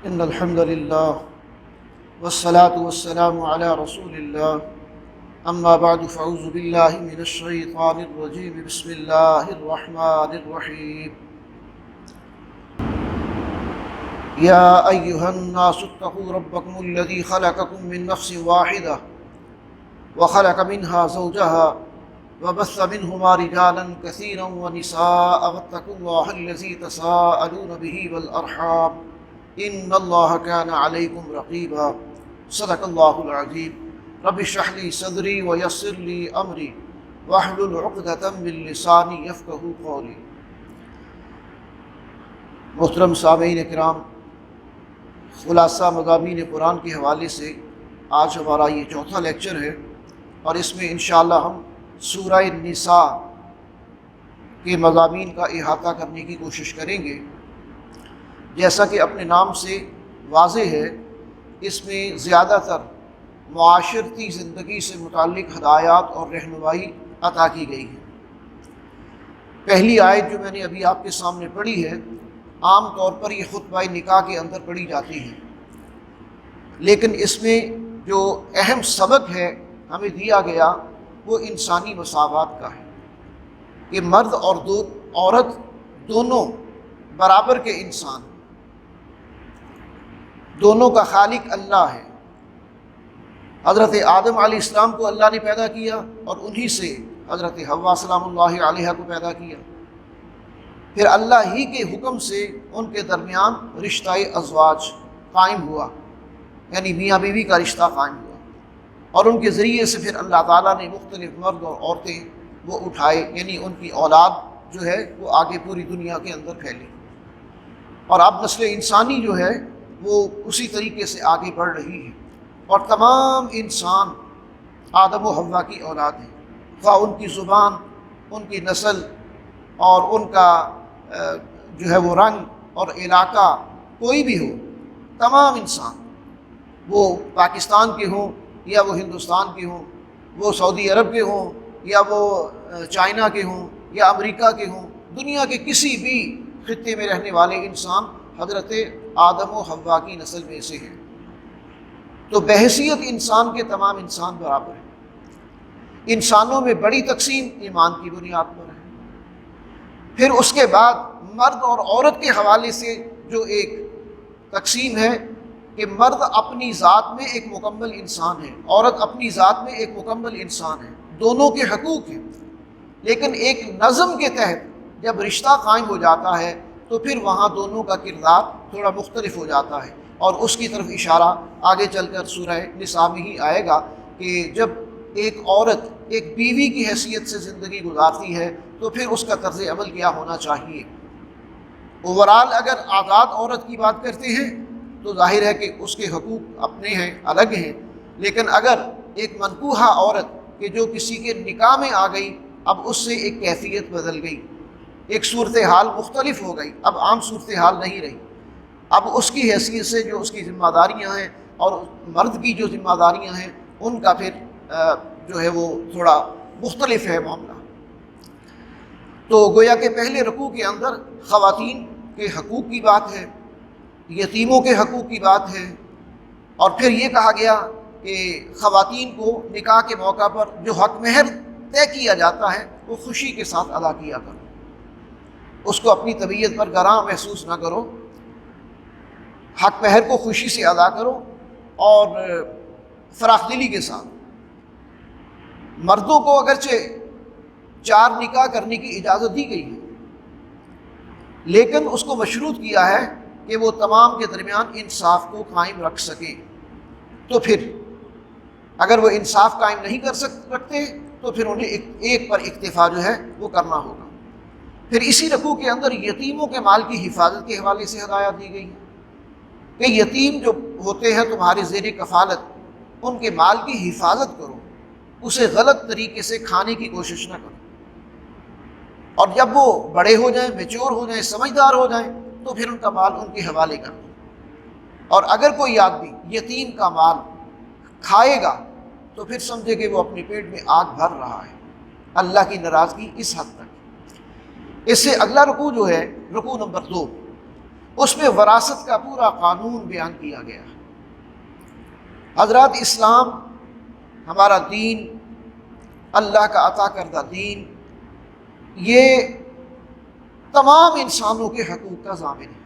ان الحمد للہ والصلاة والسلام علی رسول اللہ اما بعد فاعوذ باللہ من الشیطان الرجیم بسم اللہ الرحمن الرحیم یا ایہا الناس اتقوا ربکم الذی خلقکم من نفس واحدہ وخلق منها زوجها وبث منهما رجالا كثيرا ونساء واتقوا الله الذي تساءلون به والأرحام ان اللہ کان علیکم رقیبا صدق اللہ العظیم رب اشرح لی صدری ویسر لی امری واحلل عقدۃ من لسانی یفقہوا قولی۔ محترم سامعین کرام، خلاصہ مضامین قرآن کے حوالے سے آج ہمارا یہ چوتھا لیکچر ہے، اور اس میں انشاءاللہ ہم سورہ النساء کے مضامین کا احاطہ کرنے کی کوشش کریں گے۔ جیسا کہ اپنے نام سے واضح ہے، اس میں زیادہ تر معاشرتی زندگی سے متعلق ہدایات اور رہنمائی عطا کی گئی ہے۔ پہلی آیت جو میں نے ابھی آپ کے سامنے پڑھی ہے، عام طور پر یہ خطبہ نکاح کے اندر پڑھی جاتی ہے، لیکن اس میں جو اہم سبق ہے ہمیں دیا گیا وہ انسانی مساوات کا ہے کہ مرد اور عورت دونوں برابر کے انسان، دونوں کا خالق اللہ ہے۔ حضرت آدم علیہ السلام کو اللہ نے پیدا کیا اور انہی سے حضرت حوا سلام اللہ علیہا کو پیدا کیا، پھر اللہ ہی کے حکم سے ان کے درمیان رشتہ ازواج قائم ہوا، یعنی میاں بیوی کا رشتہ قائم ہوا، اور ان کے ذریعے سے پھر اللہ تعالیٰ نے مختلف مرد اور عورتیں وہ اٹھائے، یعنی ان کی اولاد جو ہے وہ آگے پوری دنیا کے اندر پھیلی، اور اب نسل انسانی جو ہے وہ اسی طریقے سے آگے بڑھ رہی ہے، اور تمام انسان آدم و حوا کی اولاد ہیں، خواہ ان کی زبان، ان کی نسل اور ان کا جو ہے وہ رنگ اور علاقہ کوئی بھی ہو، تمام انسان، وہ پاکستان کے ہوں یا وہ ہندوستان کے ہوں، وہ سعودی عرب کے ہوں یا وہ چائنا کے ہوں یا امریکہ کے ہوں، دنیا کے کسی بھی خطے میں رہنے والے انسان حضرت آدم و حوا کی نسل میں سے ہیں، تو بحیثیت انسان کے تمام انسان برابر ہیں۔ انسانوں میں بڑی تقسیم ایمان کی بنیاد پر ہے۔ پھر اس کے بعد مرد اور عورت کے حوالے سے جو ایک تقسیم ہے کہ مرد اپنی ذات میں ایک مکمل انسان ہے، عورت اپنی ذات میں ایک مکمل انسان ہے، دونوں کے حقوق ہیں، لیکن ایک نظم کے تحت جب رشتہ قائم ہو جاتا ہے تو پھر وہاں دونوں کا کردار تھوڑا مختلف ہو جاتا ہے، اور اس کی طرف اشارہ آگے چل کر سورہ نساء میں ہی آئے گا کہ جب ایک عورت ایک بیوی کی حیثیت سے زندگی گزارتی ہے تو پھر اس کا طرز عمل کیا ہونا چاہیے۔ اوورال اگر آزاد عورت کی بات کرتے ہیں تو ظاہر ہے کہ اس کے حقوق اپنے ہیں، الگ ہیں، لیکن اگر ایک منکوحہ عورت کہ جو کسی کے نکاح میں آ گئی، اب اس سے ایک کیفیت بدل گئی، ایک صورتحال مختلف ہو گئی، اب عام صورتحال نہیں رہی، اب اس کی حیثیت سے جو اس کی ذمہ داریاں ہیں اور مرد کی جو ذمہ داریاں ہیں ان کا پھر جو ہے وہ تھوڑا مختلف ہے معاملہ۔ تو گویا کہ پہلے رکوع کے اندر خواتین کے حقوق کی بات ہے، یتیموں کے حقوق کی بات ہے، اور پھر یہ کہا گیا کہ خواتین کو نکاح کے موقع پر جو حق مہر طے کیا جاتا ہے وہ خوشی کے ساتھ ادا کیا کرو، اس کو اپنی طبیعت پر گراں محسوس نہ کرو، حق مہر کو خوشی سے ادا کرو اور فراخ دلی کے ساتھ۔ مردوں کو اگرچہ 4 نکاح کرنے کی اجازت دی گئی ہے، لیکن اس کو مشروط کیا ہے کہ وہ تمام کے درمیان انصاف کو قائم رکھ سکیں، تو پھر اگر وہ انصاف قائم نہیں کر رکھتے تو پھر انہیں ایک پر اکتفا جو ہے وہ کرنا ہوگا۔ پھر اسی رکوع کے اندر یتیموں کے مال کی حفاظت کے حوالے سے ہدایت دی گئی ہے کہ یتیم جو ہوتے ہیں تمہارے زیر کفالت، ان کے مال کی حفاظت کرو، اسے غلط طریقے سے کھانے کی کوشش نہ کرو، اور جب وہ بڑے ہو جائیں، میچور ہو جائیں، سمجھدار ہو جائیں تو پھر ان کا مال ان کے حوالے کر دو۔ اور اگر کوئی آدمی یتیم کا مال کھائے گا تو پھر سمجھے کہ وہ اپنے پیٹ میں آگ بھر رہا ہے، اللہ کی ناراضگی اس حد تک۔ اس سے اگلا رکوع جو ہے رکوع نمبر 2، اس میں وراثت کا پورا قانون بیان کیا گیا ہے۔ حضرات، اسلام ہمارا دین، اللہ کا عطا کردہ دین، یہ تمام انسانوں کے حقوق کا ضامن ہے،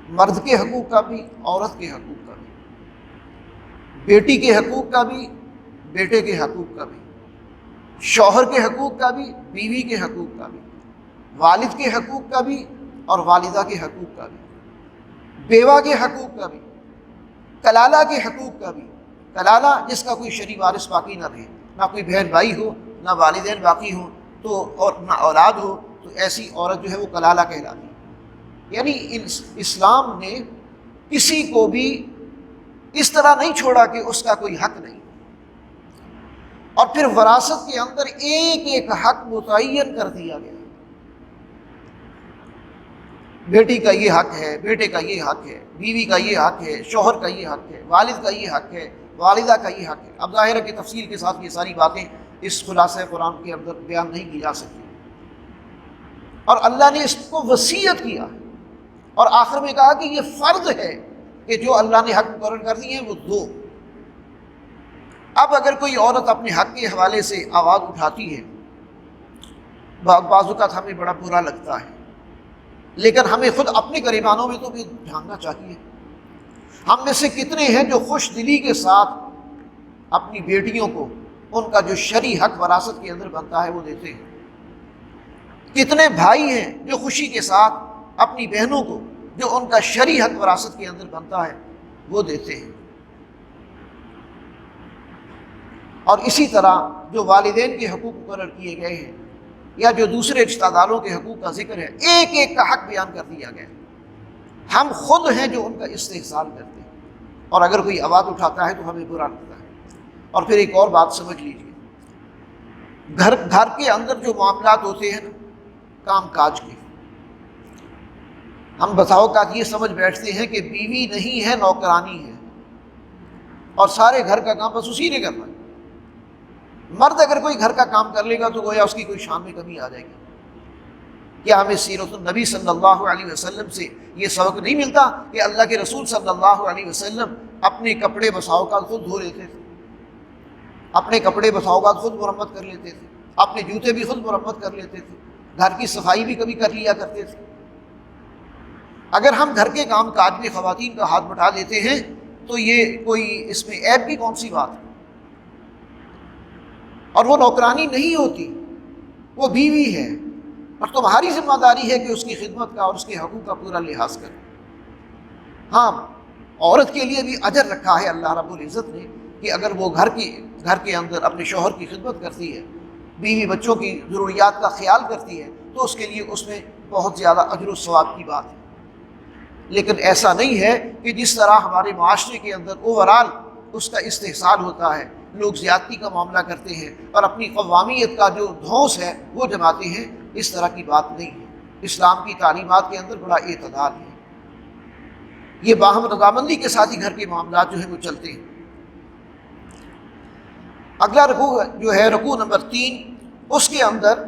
مرد کے حقوق کا بھی، عورت کے حقوق کا بھی، بیٹی کے حقوق کا بھی، بیٹے کے حقوق کا بھی، شوہر کے حقوق کا بھی، بیوی کے حقوق کا بھی، والد کے حقوق کا بھی اور والدہ کے حقوق کا بھی، بیوہ کے حقوق کا بھی، کلالہ کے حقوق کا بھی۔ کلالہ جس کا کوئی شرعی وارث باقی نہ رہے، نہ کوئی بہن بھائی ہو، نہ والدین باقی ہوں تو، اور نہ اولاد ہو، تو ایسی عورت جو ہے وہ کلالہ کہلاتی ہے۔ یعنی اسلام نے کسی کو بھی اس طرح نہیں چھوڑا کہ اس کا کوئی حق نہیں۔ اور پھر وراثت کے اندر ایک ایک حق متعین کر دیا گیا، بیٹی کا یہ حق ہے، بیٹے کا یہ حق ہے، بیوی کا یہ حق ہے، شوہر کا یہ حق ہے، والد کا یہ حق ہے، والدہ کا یہ حق ہے۔ اب ظاہر ہے کہ تفصیل کے ساتھ یہ ساری باتیں اس خلاصہ قرآن کے اندر بیان نہیں کی جا سکتی، اور اللہ نے اس کو وصیت کیا اور آخر میں کہا کہ یہ فرض ہے کہ جو اللہ نے حق مقرر کر دیے ہیں وہ دو۔ اب اگر کوئی عورت اپنے حق کے حوالے سے آواز اٹھاتی ہے، بعض اوقات ہمیں بڑا برا لگتا ہے، لیکن ہمیں خود اپنے گریبانوں میں تو بھی جھانکنا چاہیے۔ ہم میں سے کتنے ہیں جو خوش دلی کے ساتھ اپنی بیٹیوں کو ان کا جو شرعی حق وراثت کے اندر بنتا ہے وہ دیتے ہیں؟ کتنے بھائی ہیں جو خوشی کے ساتھ اپنی بہنوں کو جو ان کا شرعی حق وراثت کے اندر بنتا ہے وہ دیتے ہیں؟ اور اسی طرح جو والدین کے حقوق مقرر کیے گئے ہیں یا جو دوسرے رشتہ داروں کے حقوق کا ذکر ہے، ایک ایک کا حق بیان کر دیا گیا۔ ہم خود ہیں جو ان کا استحصال کرتے ہیں، اور اگر کوئی آواز اٹھاتا ہے تو ہمیں برا لگتا ہے۔ اور پھر ایک اور بات سمجھ لیجیے، گھر کے اندر جو معاملات ہوتے ہیں نا، کام کاج کے، ہم بسا اوقات یہ سمجھ بیٹھتے ہیں کہ بیوی نہیں ہے، نوکرانی ہے، اور سارے گھر کا کام بس اسی نے کرنا ہے۔ مرد اگر کوئی گھر کا کام کر لے گا تو گویا اس کی کوئی شان میں کمی آ جائے گی۔ کیا ہمیں سیرت النبی صلی اللہ علیہ وسلم سے یہ سبق نہیں ملتا کہ اللہ کے رسول صلی اللہ علیہ وسلم اپنے کپڑے بسا اوقات خود دھو لیتے تھے، اپنے کپڑے بسا اوقات خود مرمت کر لیتے تھے، اپنے جوتے بھی خود مرمت کر لیتے تھے، گھر کی صفائی بھی کبھی کر لیا کرتے تھے؟ اگر ہم گھر کے کام کاج میں خواتین کا ہاتھ بٹا دیتے ہیں تو یہ کوئی اس میں عیب کی کون سی بات ہے؟ اور وہ نوکرانی نہیں ہوتی، وہ بیوی ہے، اور تمہاری ذمہ داری ہے کہ اس کی خدمت کا اور اس کے حقوق کا پورا لحاظ کرے۔ ہاں، عورت کے لیے بھی اجر رکھا ہے اللہ رب العزت نے کہ اگر وہ گھر کے اندر اپنے شوہر کی خدمت کرتی ہے، بیوی بچوں کی ضروریات کا خیال کرتی ہے، تو اس کے لیے اس میں بہت زیادہ اجر و ثواب کی بات ہے۔ لیکن ایسا نہیں ہے کہ جس طرح ہمارے معاشرے کے اندر اوورال اس کا استحصال ہوتا ہے، لوگ زیادتی کا معاملہ کرتے ہیں اور اپنی قوامیت کا جو دھونس ہے وہ جماتے ہیں، اس طرح کی بات نہیں ہے۔ اسلام کی تعلیمات کے اندر بڑا اعتدال ہے، یہ باہم رضامندی کے ساتھ ہی گھر کے معاملات جو ہیں وہ چلتے ہیں۔ اگلا رکوع جو ہے رکوع نمبر 3، اس کے اندر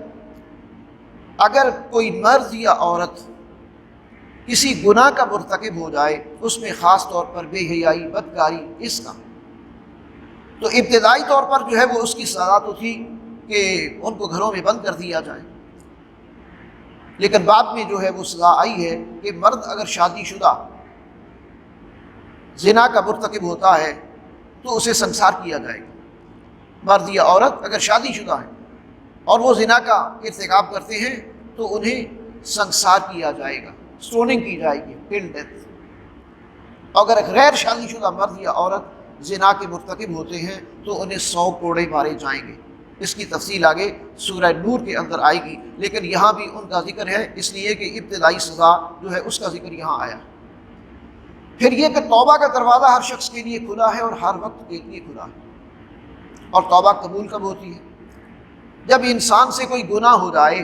اگر کوئی مرد یا عورت کسی گناہ کا مرتکب ہو جائے، اس میں خاص طور پر بے حیائی، بدکاری، اس کا، تو ابتدائی طور پر جو ہے وہ اس کی سزا تو تھی کہ ان کو گھروں میں بند کر دیا جائے، لیکن بعد میں جو ہے وہ سزا آئی ہے کہ مرد اگر شادی شدہ زنا کا مرتکب ہوتا ہے تو اسے سنسار کیا جائے گا۔ مرد یا عورت اگر شادی شدہ ہے اور وہ زنا کا ارتکاب کرتے ہیں تو انہیں سنسار کیا جائے گا، سٹوننگ کی جائے گی، ٹل ڈیتھ۔ اگر غیر شادی شدہ مرد یا عورت زنا کے مرتکب ہوتے ہیں تو انہیں 100 کوڑے مارے جائیں گے۔ اس کی تفصیل آگے سورہ نور کے اندر آئے گی، لیکن یہاں بھی ان کا ذکر ہے اس لیے کہ ابتدائی سزا جو ہے اس کا ذکر یہاں آیا۔ پھر یہ کہ توبہ کا دروازہ ہر شخص کے لیے کھلا ہے اور ہر وقت کے لیے کھلا ہے۔ اور توبہ قبول کب ہوتی ہے؟ جب انسان سے کوئی گناہ ہو جائے،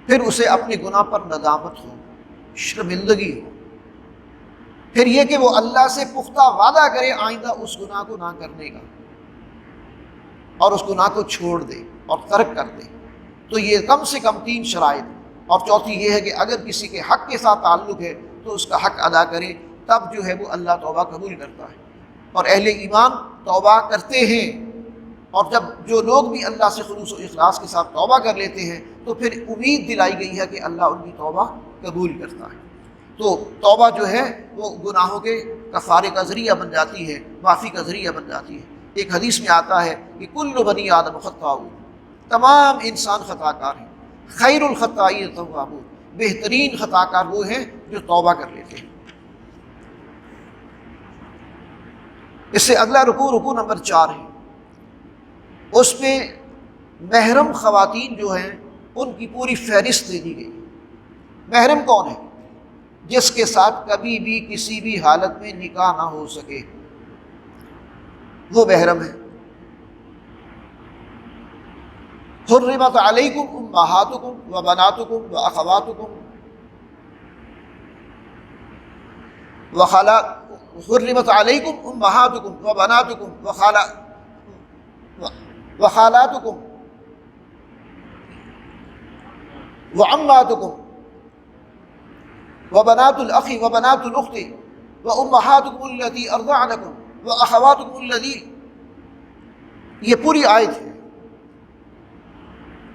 پھر اسے اپنے گناہ پر ندامت ہو، شرمندگی ہو، پھر یہ کہ وہ اللہ سے پختہ وعدہ کرے آئندہ اس گناہ کو نہ کرنے کا، اور اس گناہ کو چھوڑ دے اور ترک کر دے، تو یہ کم سے کم 3 شرائط۔ اور چوتھی یہ ہے کہ اگر کسی کے حق کے ساتھ تعلق ہے تو اس کا حق ادا کرے، تب جو ہے وہ اللہ توبہ قبول کرتا ہے۔ اور اہل ایمان توبہ کرتے ہیں، اور جب جو لوگ بھی اللہ سے خلوص و اخلاص کے ساتھ توبہ کر لیتے ہیں تو پھر امید دلائی گئی ہے کہ اللہ ان کی توبہ قبول کرتا ہے۔ تو توبہ جو ہے وہ گناہوں کے کفارے کا ذریعہ بن جاتی ہے، معافی کا ذریعہ بن جاتی ہے۔ ایک حدیث میں آتا ہے کہ کل بنی آدم خطاؤ، تمام انسان خطا کار ہیں، خیر الخطائین التوابون، بہترین خطا کار وہ ہیں جو توبہ کر لیتے ہیں۔ اس سے اگلا رکوع نمبر 4 ہے، اس میں محرم خواتین جو ہیں ان کی پوری فہرست دے دی گئی۔ محرم کون ہے؟ جس کے ساتھ کبھی بھی کسی بھی حالت میں نکاح نہ ہو سکے، وہ محرم ہے۔ حرمت علیکم امہاتکم و بناتکم و اخواتکم حرمت علیکم امہاتکم و بناتکم و خالاتکم و عماتکم و بنات الاخ و بنات الاخت و امہاتکم اللاتی ارضعنکم و اخواتکم اللاتی، یہ پوری آیت ہے،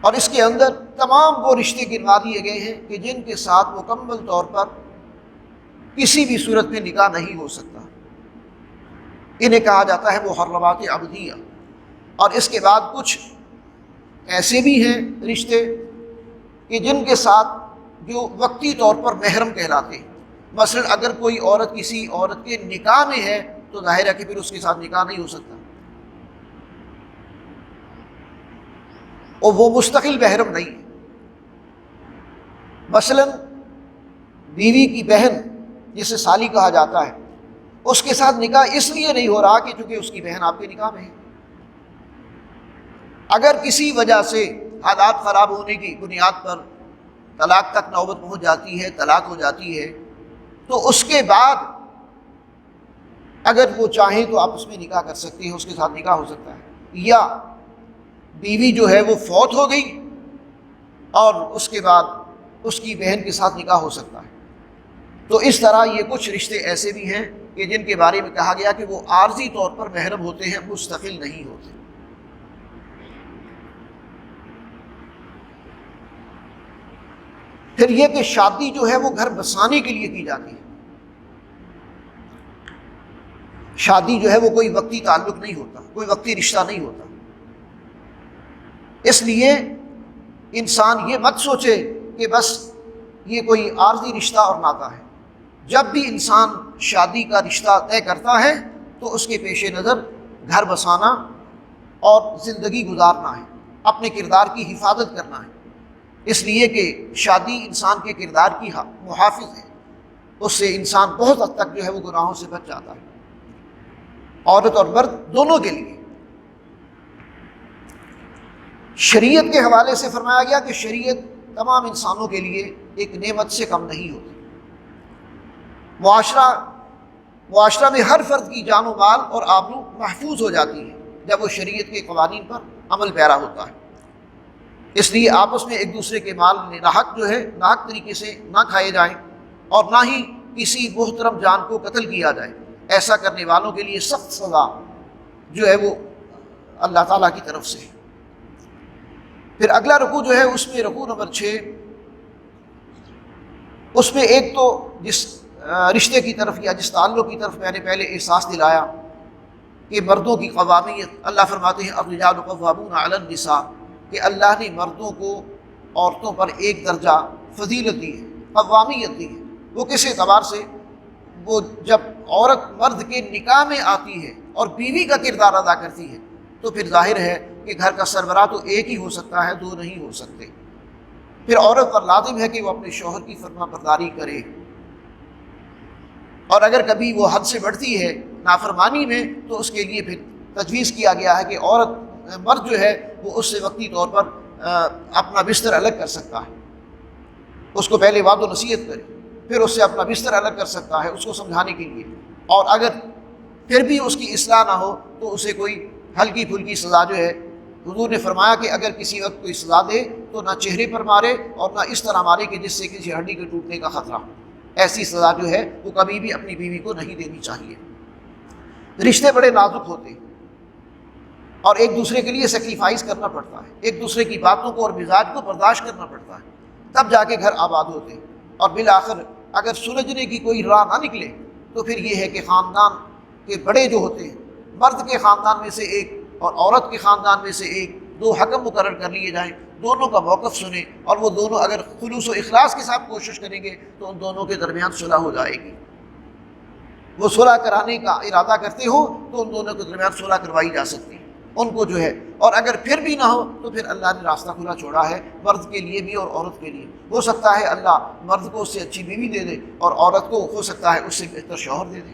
اور اس کے اندر تمام وہ رشتے گنوا دیے گئے ہیں کہ جن کے ساتھ مکمل طور پر کسی بھی صورت میں نکاح نہیں ہو سکتا، انہیں کہا جاتا ہے محرمات عبدیہ۔ اور اس کے بعد کچھ ایسے بھی ہیں رشتے کہ جن کے ساتھ جو وقتی طور پر محرم کہلاتے ہیں۔ مثلا اگر کوئی عورت کسی عورت کے نکاح میں ہے تو ظاہر ہے کہ پھر اس کے ساتھ نکاح نہیں ہو سکتا، اور وہ مستقل محرم نہیں ہے۔ مثلا بیوی کی بہن جسے سالی کہا جاتا ہے، اس کے ساتھ نکاح اس لیے نہیں ہو رہا کہ چونکہ اس کی بہن آپ کے نکاح میں ہے۔ اگر کسی وجہ سے حالات خراب ہونے کی بنیاد پر طلاق تک نوبت پہنچ جاتی ہے، طلاق ہو جاتی ہے، تو اس کے بعد اگر وہ چاہیں تو آپ اس میں نکاح کر سکتے ہیں، اس کے ساتھ نکاح ہو سکتا ہے۔ یا بیوی جو ہے وہ فوت ہو گئی اور اس کے بعد اس کی بہن کے ساتھ نکاح ہو سکتا ہے۔ تو اس طرح یہ کچھ رشتے ایسے بھی ہیں کہ جن کے بارے میں کہا گیا کہ وہ عارضی طور پر محرم ہوتے ہیں، مستقل نہیں ہوتے۔ پھر یہ کہ شادی جو ہے وہ گھر بسانے کے لیے کی جاتی ہے۔ شادی جو ہے وہ کوئی وقتی تعلق نہیں ہوتا، کوئی وقتی رشتہ نہیں ہوتا۔ اس لیے انسان یہ مت سوچے کہ بس یہ کوئی عارضی رشتہ اور ناطہ ہے۔ جب بھی انسان شادی کا رشتہ طے کرتا ہے تو اس کے پیش نظر گھر بسانا اور زندگی گزارنا ہے، اپنے کردار کی حفاظت کرنا ہے، اس لیے کہ شادی انسان کے کردار کی محافظ ہے، اس سے انسان بہت حد تک جو ہے وہ گناہوں سے بچ جاتا ہے، عورت اور مرد دونوں کے لیے۔ شریعت کے حوالے سے فرمایا گیا کہ شریعت تمام انسانوں کے لیے ایک نعمت سے کم نہیں ہوتی۔ معاشرہ میں ہر فرد کی جان و مال اور آبرو محفوظ ہو جاتی ہے جب وہ شریعت کے قوانین پر عمل پیرا ہوتا ہے۔ اس لیے آپس میں ایک دوسرے کے مال ناحق جو ہے ناحق طریقے سے نہ کھائے جائیں، اور نہ ہی کسی محترم جان کو قتل کیا جائے۔ ایسا کرنے والوں کے لیے سخت سزا جو ہے وہ اللہ تعالیٰ کی طرف سے ہے۔ پھر اگلا رکوع جو ہے اس میں رکوع نمبر 6، اس میں ایک تو جس رشتے کی طرف یا جس تعلق کی طرف میں نے پہلے احساس دلایا کہ مردوں کی قوامیت، اللہ فرماتے ہیں الرجال قوامون علی النساء، کہ اللہ نے مردوں کو عورتوں پر ایک درجہ فضیلت دی ہے، قوامیت دی ہے۔ وہ کس اعتبار سے؟ وہ جب عورت مرد کے نکاح میں آتی ہے اور بیوی کا کردار ادا کرتی ہے تو پھر ظاہر ہے کہ گھر کا سربراہ تو ایک ہی ہو سکتا ہے، دو نہیں ہو سکتے۔ پھر عورت پر لازم ہے کہ وہ اپنے شوہر کی فرما برداری کرے، اور اگر کبھی وہ حد سے بڑھتی ہے نافرمانی میں تو اس کے لیے پھر تجویز کیا گیا ہے کہ مرد جو ہے وہ اس سے وقتی طور پر اپنا بستر الگ کر سکتا ہے، اس کو پہلے وعد و نصیحت کرے، پھر اس سے اپنا بستر الگ کر سکتا ہے اس کو سمجھانے کے لیے، اور اگر پھر بھی اس کی اصلاح نہ ہو تو اسے کوئی ہلکی پھلکی سزا جو ہے حضور نے فرمایا کہ اگر کسی وقت کوئی سزا دے تو نہ چہرے پر مارے اور نہ اس طرح مارے کہ جس سے کسی ہڈی کے ٹوٹنے کا خطرہ ہو۔ ایسی سزا جو ہے وہ کبھی بھی اپنی بیوی کو نہیں دینی چاہیے۔ رشتے بڑے نازک ہوتے ہیں اور ایک دوسرے کے لیے سیکریفائز کرنا پڑتا ہے، ایک دوسرے کی باتوں کو اور مزاج کو برداشت کرنا پڑتا ہے، تب جا کے گھر آباد ہوتے ہیں۔ اور بالآخر اگر سلجھنے کی کوئی راہ نہ نکلے تو پھر یہ ہے کہ خاندان کے بڑے جو ہوتے ہیں، مرد کے خاندان میں سے ایک اور عورت کے خاندان میں سے ایک، دو حکم مقرر کر لیے جائیں، دونوں کا موقف سنیں، اور وہ دونوں اگر خلوص و اخلاص کے ساتھ کوشش کریں گے تو ان دونوں کے درمیان صلح ہو جائے گی۔ وہ صلح کرانے کا ارادہ کرتے ہو تو ان دونوں کے درمیان صلح کروائی جا سکتی ہے ان کو جو ہے، اور اگر پھر بھی نہ ہو تو پھر اللہ نے راستہ کھلا چھوڑا ہے مرد کے لیے بھی اور عورت کے لیے۔ ہو سکتا ہے اللہ مرد کو اس سے اچھی بیوی دے دے اور عورت کو ہو سکتا ہے اس سے بہتر شوہر دے دے۔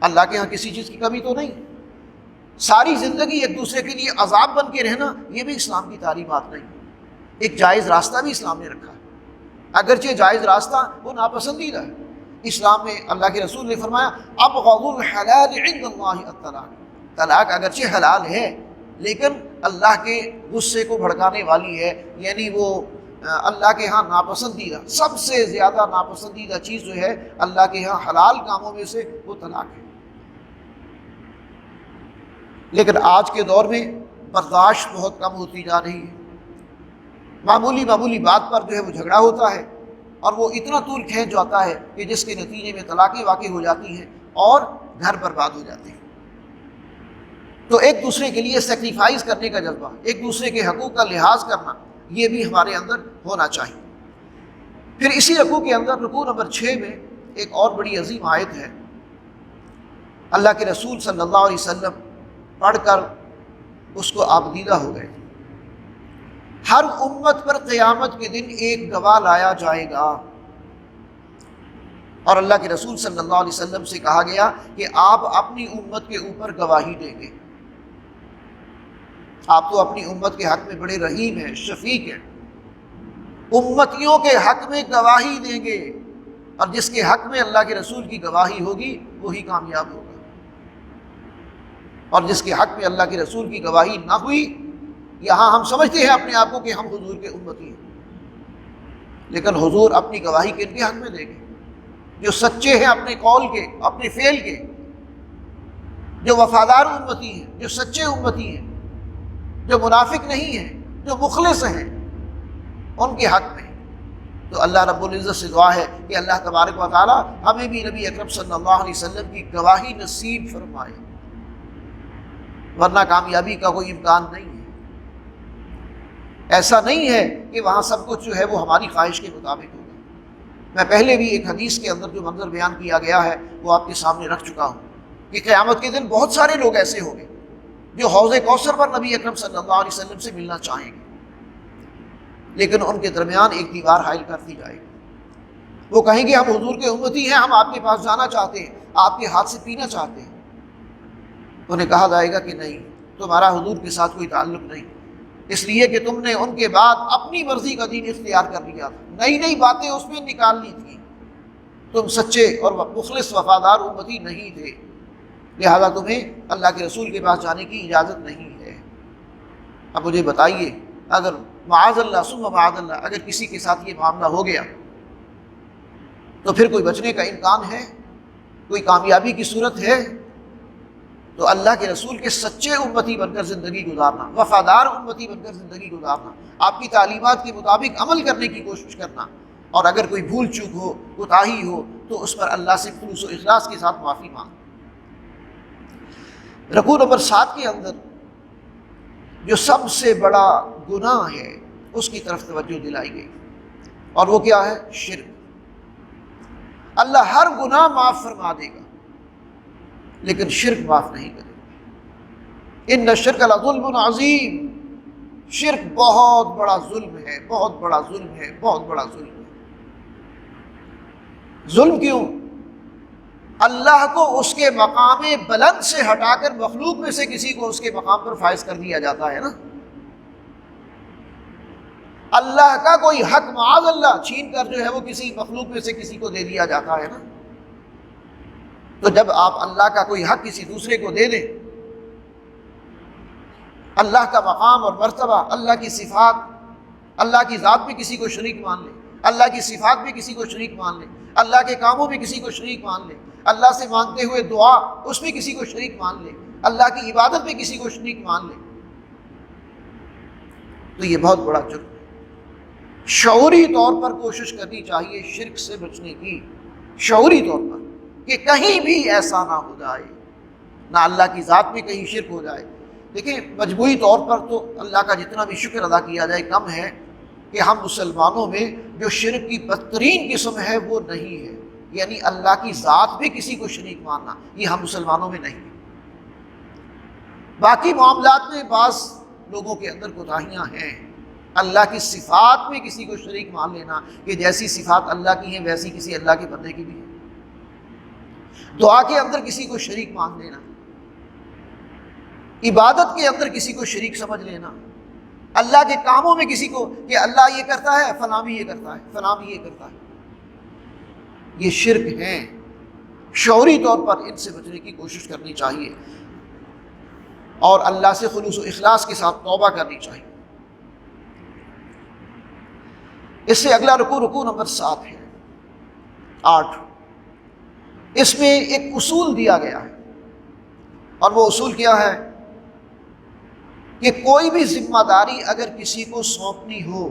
اللہ کے ہاں کسی چیز کی کمی تو نہیں۔ ساری زندگی ایک دوسرے کے لیے عذاب بن کے رہنا یہ بھی اسلام کی تعلیمات نہیں۔ ایک جائز راستہ بھی اسلام نے رکھا ہے، اگرچہ جائز راستہ وہ ناپسندیدہ ہے۔ اسلام میں اللہ کے رسول نے فرمایا ابغض الحلال عند اللہ الطلاق۔ طلاق اگرچہ حلال ہے لیکن اللہ کے غصے کو بھڑکانے والی ہے، یعنی وہ اللہ کے ہاں ناپسندیدہ، سب سے زیادہ ناپسندیدہ چیز جو ہے اللہ کے ہاں حلال کاموں میں سے وہ طلاق ہے۔ لیکن آج کے دور میں برداشت بہت کم ہوتی جا رہی ہے، معمولی بات پر جو ہے وہ جھگڑا ہوتا ہے اور وہ اتنا طول کھینچ جاتا ہے کہ جس کے نتیجے میں طلاقیں واقع ہو جاتی ہیں اور گھر برباد ہو جاتے ہیں۔ تو ایک دوسرے کے لیے سیکریفائز کرنے کا جذبہ، ایک دوسرے کے حقوق کا لحاظ کرنا، یہ بھی ہمارے اندر ہونا چاہیے۔ پھر اسی رکوع کے اندر رکوع نمبر 6 میں ایک اور بڑی عظیم آیت ہے، اللہ کے رسول صلی اللہ علیہ وسلم پڑھ کر اس کو آبدیدہ ہو گئے۔ ہر امت پر قیامت کے دن ایک گواہ لایا جائے گا، اور اللہ کے رسول صلی اللہ علیہ وسلم سے کہا گیا کہ آپ اپنی امت کے اوپر گواہی دیں گے۔ آپ تو اپنی امت کے حق میں بڑے رحیم ہیں، شفیق ہیں، امتیوں کے حق میں گواہی دیں گے، اور جس کے حق میں اللہ کے رسول کی گواہی ہوگی وہی کامیاب ہوگا، اور جس کے حق میں اللہ کے رسول کی گواہی نہ ہوئی، یہاں ہم سمجھتے ہیں اپنے آپ کو کہ ہم حضور کے امتی ہیں، لیکن حضور اپنی گواہی کن کے حق میں دیں گے؟ جو سچے ہیں اپنے قول کے، اپنے فعل کے، جو وفادار امتی ہیں، جو سچے امتی ہیں، جو منافق نہیں ہیں، جو مخلص ہیں، ان کے حق میں۔ تو اللہ رب العزت سے دعا ہے کہ اللہ تبارک و تعالی ہمیں بھی نبی اکرم صلی اللہ علیہ وسلم کی گواہی نصیب فرمائے، ورنہ کامیابی کا کوئی امکان نہیں ہے۔ ایسا نہیں ہے کہ وہاں سب کچھ جو ہے وہ ہماری خواہش کے مطابق ہوگا۔ میں پہلے بھی ایک حدیث کے اندر جو منظر بیان کیا گیا ہے وہ آپ کے سامنے رکھ چکا ہوں کہ قیامت کے دن بہت سارے لوگ ایسے ہوں گے جو حوض کوثر پر نبی اکرم صلی اللہ علیہ وسلم سے ملنا چاہیں گے، لیکن ان کے درمیان ایک دیوار حائل کر دی جائے گی۔ وہ کہیں گے ہم حضور کے امتی ہیں، ہم آپ کے پاس جانا چاہتے ہیں، آپ کے ہاتھ سے پینا چاہتے ہیں۔ انہیں کہا جائے گا کہ نہیں، تمہارا حضور کے ساتھ کوئی تعلق نہیں، اس لیے کہ تم نے ان کے بعد اپنی مرضی کا دین اختیار کر لیا تھا، نئی باتیں اس میں نکال لی تھیں، تم سچے اور مخلص وفادار امتی نہیں تھے، لہذا تمہیں اللہ کے رسول کے پاس جانے کی اجازت نہیں ہے۔ اب مجھے بتائیے، اگر معاذ اللہ ثم معاذ اللہ اگر کسی کے ساتھ یہ معاملہ ہو گیا تو پھر کوئی بچنے کا امکان ہے؟ کوئی کامیابی کی صورت ہے؟ تو اللہ کے رسول کے سچے امتی بن کر زندگی گزارنا، وفادار امتی بن کر زندگی گزارنا، آپ کی تعلیمات کے مطابق عمل کرنے کی کوشش کرنا، اور اگر کوئی بھول چوک ہو، کوتاہی ہو تو اس پر اللہ سے خلوص و اخلاص کے ساتھ معافی مانگ۔ رکوع نمبر 7 کے اندر جو سب سے بڑا گناہ ہے اس کی طرف توجہ دلائی گئی، اور وہ کیا ہے؟ شرک۔ اللہ ہر گناہ معاف فرما دے گا لیکن شرک معاف نہیں کرے گا۔ ان الشرک لظلم عظیم، شرک بہت بڑا ظلم ہے، بہت بڑا ظلم ہے، بہت بڑا ظلم ہے۔ ظلم کیوں؟ اللہ کو اس کے مقام بلند سے ہٹا کر مخلوق میں سے کسی کو اس کے مقام پر فائز کر دیا جاتا ہے نا۔ اللہ کا کوئی حق معاذ اللہ چھین کر جو ہے وہ کسی مخلوق میں سے کسی کو دے دیا جاتا ہے نا۔ تو جب آپ اللہ کا کوئی حق کسی دوسرے کو دے دیں اللہ کا مقام اور مرتبہ، اللہ کی صفات، اللہ کی ذات میں کسی کو شریک مان لے، اللہ کی صفات میں کسی کو شریک مان لے، اللہ کے کاموں میں کسی کو شریک مان لے، اللہ سے مانگتے ہوئے دعا اس میں کسی کو شریک مان لے، اللہ کی عبادت میں کسی کو شریک مان لے، تو یہ بہت بڑا جرم ہے۔ شعوری طور پر کوشش کرنی چاہیے شرک سے بچنے کی، شعوری طور پر، کہ کہیں بھی ایسا نہ ہو جائے، نہ اللہ کی ذات میں کہیں شرک ہو جائے۔ دیکھیں مجموعی طور پر تو اللہ کا جتنا بھی شکر ادا کیا جائے کم ہے کہ ہم مسلمانوں میں جو شرک کی بدترین قسم ہے وہ نہیں ہے، یعنی اللہ کی ذات میں کسی کو شریک ماننا، یہ ہم مسلمانوں میں نہیں ہے۔ باقی معاملات میں بعض لوگوں کے اندر کوتاہیاں ہیں، اللہ کی صفات میں کسی کو شریک مان لینا کہ جیسی صفات اللہ کی ہیں ویسی کسی اللہ کے بندے کی بھی ہے، دعا کے اندر کسی کو شریک مان لینا، عبادت کے اندر کسی کو شریک سمجھ لینا، اللہ کے کاموں میں کسی کو کہ اللہ یہ کرتا ہے فلاں بھی یہ کرتا ہے، فلاں بھی یہ کرتا ہے، یہ شرک ہیں۔ شعوری طور پر ان سے بچنے کی کوشش کرنی چاہیے اور اللہ سے خلوص و اخلاص کے ساتھ توبہ کرنی چاہیے۔ اس سے اگلا رکوع نمبر 7 ہے، 8۔ اس میں ایک اصول دیا گیا ہے، اور وہ اصول کیا ہے کہ کوئی بھی ذمہ داری اگر کسی کو سونپنی ہو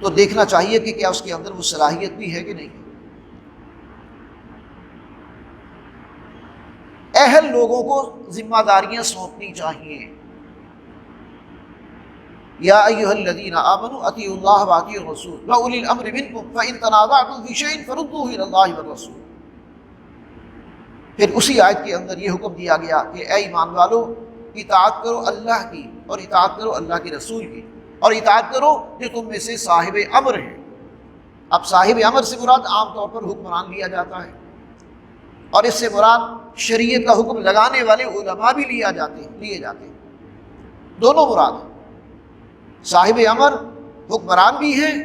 تو دیکھنا چاہیے کہ کیا اس کے اندر وہ صلاحیت بھی ہے کہ نہیں۔ اہل لوگوں کو ذمہ داریاں سونپنی چاہیے۔ یا ایھا الذین آمنوا اطیعوا اللہ واطیعوا الرسول واولی الامر منکم فان تنازعتم فی شیء فردوہ الی اللہ والرسول۔ پھر اسی آیت کے اندر یہ حکم دیا گیا کہ اے ایمان والو، اطاعت کرو اللہ کی اور اطاعت کرو اللہ کے رسول کی، اور اطاعت کرو جو تم میں سے صاحب امر ہے۔ اب صاحب امر سے مراد عام طور پر حکمران لیا جاتا ہے، اور اس سے مراد شریعت کا حکم لگانے والے علماء بھی لیے جاتے ہیں، دونوں مراد ہیں۔ صاحب امر حکمران بھی ہیں،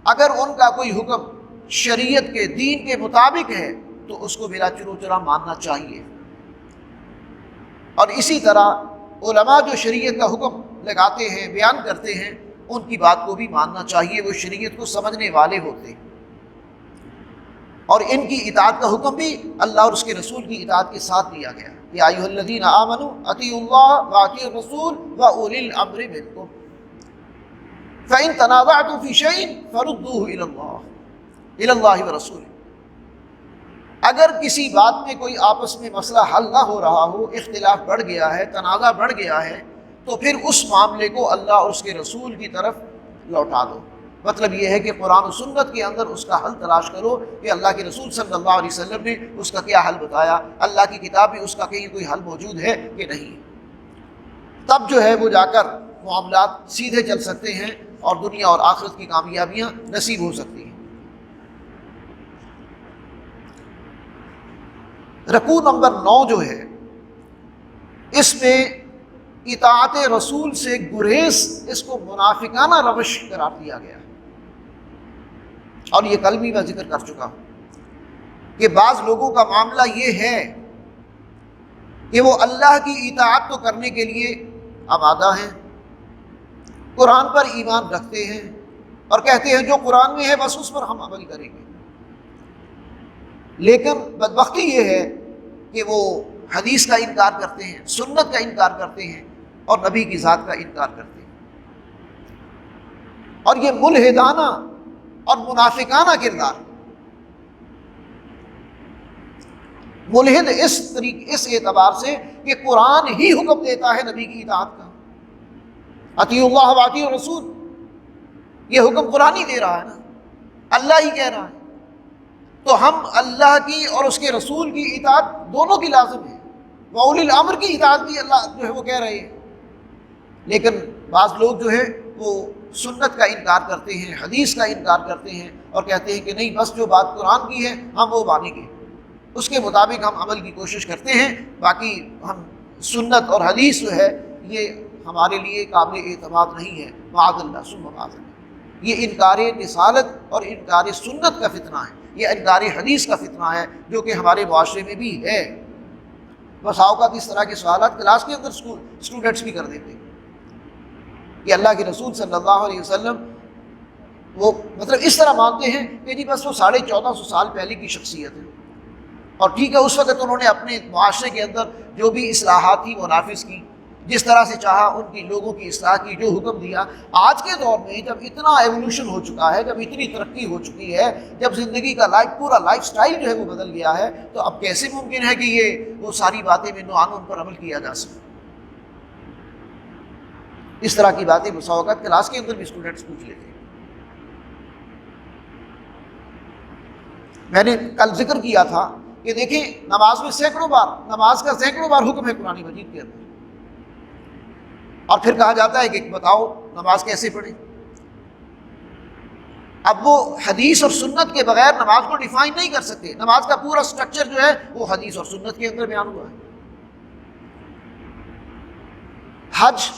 اگر ان کا کوئی حکم شریعت کے دین کے مطابق ہے تو اس کو بلا چرا ماننا چاہیے، اور اسی طرح علماء جو شریعت کا حکم لگاتے ہیں، بیان کرتے ہیں، ان کی بات کو بھی ماننا چاہیے، وہ شریعت کو سمجھنے والے ہوتے ہیں، اور ان کی اطاعت کا حکم بھی اللہ اور اس کے رسول کی اطاعت کے ساتھ دیا گیا۔ یا ایھا الذین آمنوا اطیعوا اللہ واطیعوا الرسول واولی الامر منکم فإن تنازعتم فی شیء فردوہ الی اللہ ورسولہ۔ اگر کسی بات میں کوئی آپس میں مسئلہ حل نہ ہو رہا ہو، اختلاف بڑھ گیا ہے، تنازع بڑھ گیا ہے، تو پھر اس معاملے کو اللہ اور اس کے رسول کی طرف لوٹا دو۔ مطلب یہ ہے کہ قرآن و سنت کے اندر اس کا حل تلاش کرو کہ اللہ کے رسول صلی اللہ علیہ وسلم نے اس کا کیا حل بتایا، اللہ کی کتاب میں اس کا کہیں کوئی حل موجود ہے کہ نہیں۔ تب جو ہے وہ جا کر معاملات سیدھے چل سکتے ہیں اور دنیا اور آخرت کی کامیابیاں نصیب ہو سکتی ہیں۔ رکوع نمبر 9 جو ہے، اس میں اطاعت رسول سے گریز، اس کو منافقانہ روش قرار دیا گیا ہے، اور یہ کل بھی میں ذکر کر چکا ہوں کہ بعض لوگوں کا معاملہ یہ ہے کہ وہ اللہ کی اطاعت تو کرنے کے لیے آمادہ ہیں، قرآن پر ایمان رکھتے ہیں اور کہتے ہیں جو قرآن میں ہے بس اس پر ہم عمل کریں گے، لیکن بدبختی یہ ہے کہ وہ حدیث کا انکار کرتے ہیں، سنت کا انکار کرتے ہیں، اور نبی کی ذات کا انکار کرتے ہیں، اور یہ ملحدانہ اور منافقانہ کردار۔ ملحد اس اعتبار سے کہ قرآن ہی حکم دیتا ہے نبی کی اطاعت کا، اطیعوا اللہ واطیعوا الرسول، یہ حکم قرآن ہی دے رہا ہے نا، اللہ ہی کہہ رہا ہے، تو ہم اللہ کی اور اس کے رسول کی اطاعت دونوں کی لازم ہے، واولی الامر کی اطاعت بھی اللہ جو ہے وہ کہہ رہے ہیں، لیکن بعض لوگ جو ہے وہ سنت کا انکار کرتے ہیں، حدیث کا انکار کرتے ہیں، اور کہتے ہیں کہ نہیں بس جو بات قرآن کی ہے ہم وہ مانیں گے، اس کے مطابق ہم عمل کی کوشش کرتے ہیں، باقی ہم سنت اور حدیث جو ہے یہ ہمارے لیے قابل اعتماد نہیں ہے، معاذ اللہ ثم معاذ اللہ۔ یہ انکار رسالت اور انکار سنت کا فتنہ ہے، یہ انکار حدیث کا فتنہ ہے جو کہ ہمارے معاشرے میں بھی ہے۔ بس اوقات اس طرح کے سوالات کلاس کے اندر اسٹوڈنٹس بھی کر دیتے کہ اللہ کے رسول صلی اللہ علیہ وسلم وہ مطلب اس طرح مانتے ہیں کہ جی بس وہ 1450 سال پہلے کی شخصیت ہے، اور ٹھیک ہے اس وقت انہوں نے اپنے معاشرے کے اندر جو بھی اصلاحات تھی وہ نافذ کی، جس طرح سے چاہا ان کی لوگوں کی اصلاح کی، جو حکم دیا۔ آج کے دور میں جب اتنا ایولیوشن ہو چکا ہے، جب اتنی ترقی ہو چکی ہے، جب زندگی کا پورا لائف سٹائل جو ہے وہ بدل گیا ہے، تو اب کیسے ممکن ہے کہ یہ وہ ساری باتیں میں قانون پر عمل کیا جا سکے؟ اس طرح کی باتیں بسا اوقات کلاس کے اندر بھی اسٹوڈنٹس پوچھ لیتے ہیں۔ میں نے کل ذکر کیا تھا کہ دیکھیں نماز میں نماز کا سینکڑوں بار حکم ہے قرآن مجید کے اندر، اور پھر کہا جاتا ہے کہ بتاؤ نماز کیسے پڑھیں۔ اب وہ حدیث اور سنت کے بغیر نماز کو ڈیفائن نہیں کر سکتے، نماز کا پورا سٹرکچر جو ہے وہ حدیث اور سنت کے اندر بیان ہوا ہے۔ حج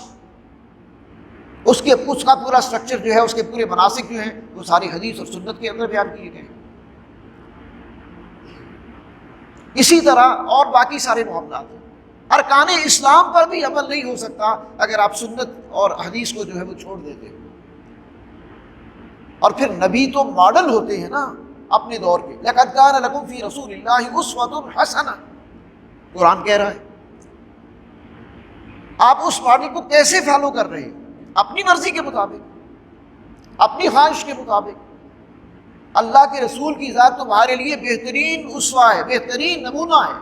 اس کا پورا سٹرکچر جو ہے، اس کے پورے مناسک جو ہیں وہ ساری حدیث اور سنت کے اندر بیان کیے گئے ہیں۔ اسی طرح اور باقی سارے معاملات، ارکان اسلام پر بھی عمل نہیں ہو سکتا اگر آپ سنت اور حدیث کو جو ہے وہ چھوڑ دیتے ہیں۔ اور پھر نبی تو ماڈل ہوتے ہیں نا اپنے دور کے، لَقَدْ كَانَ لَكُمْ فِي رَسُولِ اللَّهِ أُسْوَةٌ حَسَنَةٌ، قرآن کہہ رہا ہے۔ آپ اس ماڈل کو کیسے فالو کر رہے ہیں؟ اپنی مرضی کے مطابق، اپنی خواہش کے مطابق۔ اللہ کے رسول کی ذات تمہارے لیے بہترین اسوہ ہے، بہترین نمونہ ہے،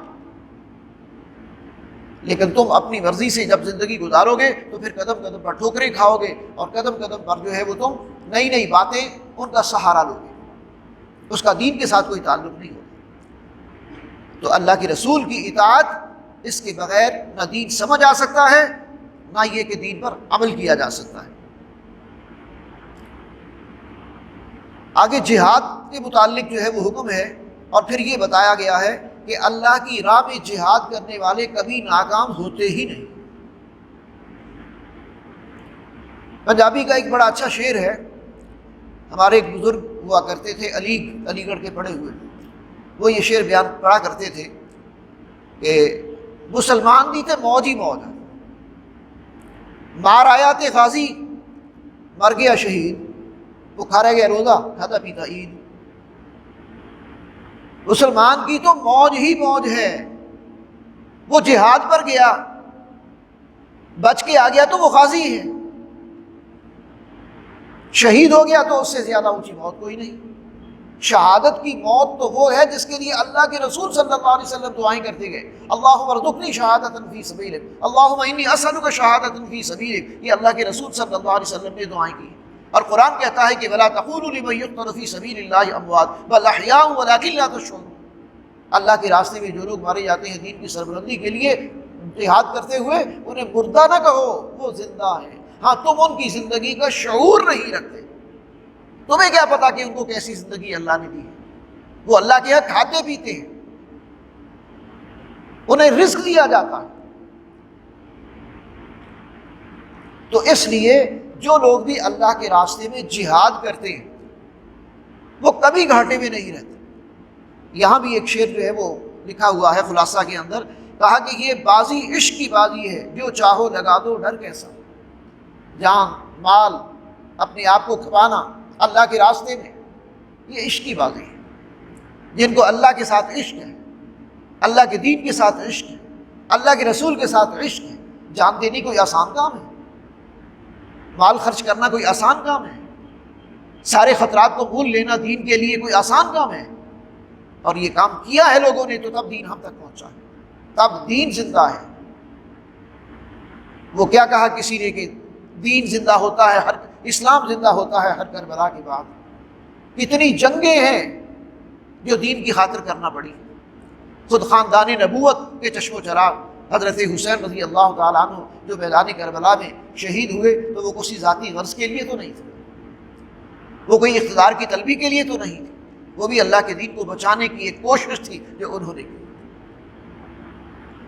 لیکن تم اپنی مرضی سے جب زندگی گزارو گے تو پھر قدم قدم پر ٹھوکریں کھاؤ گے، اور قدم قدم پر جو ہے وہ تم نئی نئی باتیں ان کا سہارا لو گے، اس کا دین کے ساتھ کوئی تعلق نہیں ہوگا۔ تو اللہ کے رسول کی اطاعت، اس کے بغیر نہ دین سمجھ آ سکتا ہے، نہ یہ کہ دین پر عمل کیا جا سکتا ہے۔ آگے جہاد کے متعلق جو ہے وہ حکم ہے، اور پھر یہ بتایا گیا ہے کہ اللہ کی راہ میں جہاد کرنے والے کبھی ناکام ہوتے ہی نہیں۔ پنجابی کا ایک بڑا اچھا شعر ہے، ہمارے ایک بزرگ ہوا کرتے تھے علی گڑھ کے پڑھے ہوئے، وہ یہ شعر بیان پڑھا کرتے تھے کہ مسلمان دی تے موج ہی موج ہے، مار آیا تے غازی مر گیا شہید، وہ کھا رہ گیا روزہ کھاتا پیتا عید۔ مسلمان کی تو موج ہی موج ہے، وہ جہاد پر گیا بچ کے آ گیا تو وہ غازی ہے، شہید ہو گیا تو اس سے زیادہ اونچی موت کوئی نہیں۔ شہادت کی موت تو وہ ہے جس کے لیے اللہ کے رسول صلی اللہ علیہ وسلم دعائیں کرتے گئے، اللہم ارزقنی شہادۃ فی سبیلک، اللہم انی اسألک شہادۃ فی سبیلک، یہ اللہ کے رسول صلی اللہ علیہ وسلم نے دعائیں کی۔ اور قرآن کہتا ہے کہ وَلَا تَقُولُوا لِمَن يُقْتَلُ فِي سَبِيلِ اللَّهِ أَمْوَاتٌ بَلْ أَحْيَاءٌ وَلَٰكِن لَّا تَشْعُرُونَ، اللہ کے راستے میں جو لوگ مارے جاتے ہیں دین کی سربلندی کے لیے جہاد کرتے ہوئے، انہیں مردہ نہ کہو، وہ زندہ ہیں۔ ہاں تم ان کی زندگی کا شعور نہیں رکھتے، تمہیں کیا پتا کہ ان کو کیسی زندگی اللہ نے دی ہے؟ وہ اللہ کے یہاں کھاتے پیتے ہیں، انہیں رزق دیا جاتا ہے۔ تو اس لیے جو لوگ بھی اللہ کے راستے میں جہاد کرتے ہیں وہ کبھی گھاٹے میں نہیں رہتے۔ یہاں بھی ایک شعر جو ہے وہ لکھا ہوا ہے خلاصہ کے اندر، کہا کہ یہ بازی عشق کی بازی ہے، جو چاہو لگا دو ڈر کیسا، جان مال اپنے آپ کو کھپانا اللہ کے راستے میں، یہ عشق کی بازی ہے۔ جن کو اللہ کے ساتھ عشق ہے، اللہ کے دین کے ساتھ عشق ہے، اللہ کے رسول کے ساتھ عشق ہے، جان دینی کوئی آسان کام ہے؟ مال خرچ کرنا کوئی آسان کام ہے؟ سارے خطرات کو بھول لینا دین کے لیے کوئی آسان کام ہے؟ اور یہ کام کیا ہے لوگوں نے تو تب دین ہم تک پہنچا ہے، تب دین زندہ ہے۔ وہ کیا کہا کسی نے کہ دین زندہ ہوتا ہے، اسلام زندہ ہوتا ہے ہر کربلا کے بعد۔ کتنی جنگیں ہیں جو دین کی خاطر کرنا پڑی، خود خاندان نبوت کے چشم و چراغ حضرت حسین رضی اللہ تعالیٰ عنہ جو میدان کربلا میں شہید ہوئے، تو وہ کسی ذاتی غرض کے لیے تو نہیں تھے، وہ کوئی اقتدار کی طلبی کے لیے تو نہیں تھی، وہ بھی اللہ کے دین کو بچانے کی ایک کوشش تھی جو انہوں نے کی۔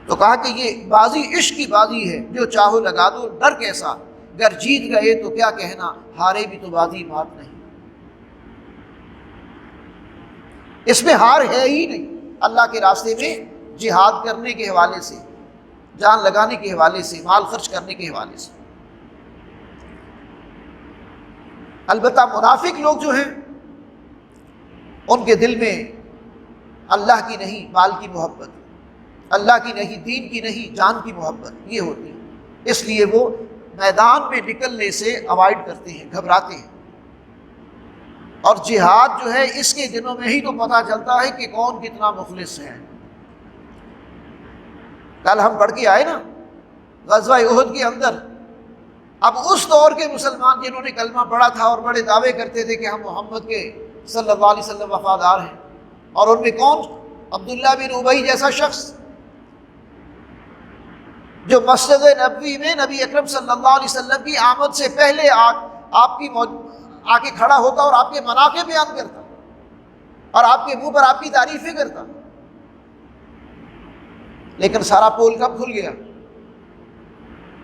تو کہا کہ یہ بازی عشق کی بازی ہے، جو چاہو لگا دو ڈر کیسا، گر جیت گئے تو کیا کہنا، ہارے بھی تو بازی مات نہیں۔ اس میں ہار ہے ہی نہیں، اللہ کے راستے میں جہاد کرنے کے حوالے سے، جان لگانے کے حوالے سے، مال خرچ کرنے کے حوالے سے۔ البتہ منافق لوگ جو ہیں ان کے دل میں اللہ کی نہیں مال کی محبت، اللہ کی نہیں دین کی نہیں جان کی محبت یہ ہوتی ہے، اس لیے وہ میدان میں نکلنے سے اوائڈ کرتے ہیں، گھبراتے ہیں۔ اور جہاد جو ہے اس کے دنوں میں ہی تو پتہ چلتا ہے کہ کون کتنا مخلص ہے۔ کل ہم پڑھ کے آئے نا غزوہ احد کے اندر، اب اس دور کے مسلمان جنہوں نے کلمہ پڑھا تھا اور بڑے دعوے کرتے تھے کہ ہم محمد کے صلی اللہ علیہ وسلم وفادار ہیں، اور ان میں کون؟ عبداللہ بن ابی جیسا شخص جو مسجد نبوی میں نبی اکرم صلی اللہ علیہ وسلم کی آمد سے پہلے آپ کی آ کے کھڑا ہوتا اور آپ کے مناقب بیان کرتا اور آپ کے منہ پر آپ کی تعریفیں کرتا، لیکن سارا پول کب کھل گیا؟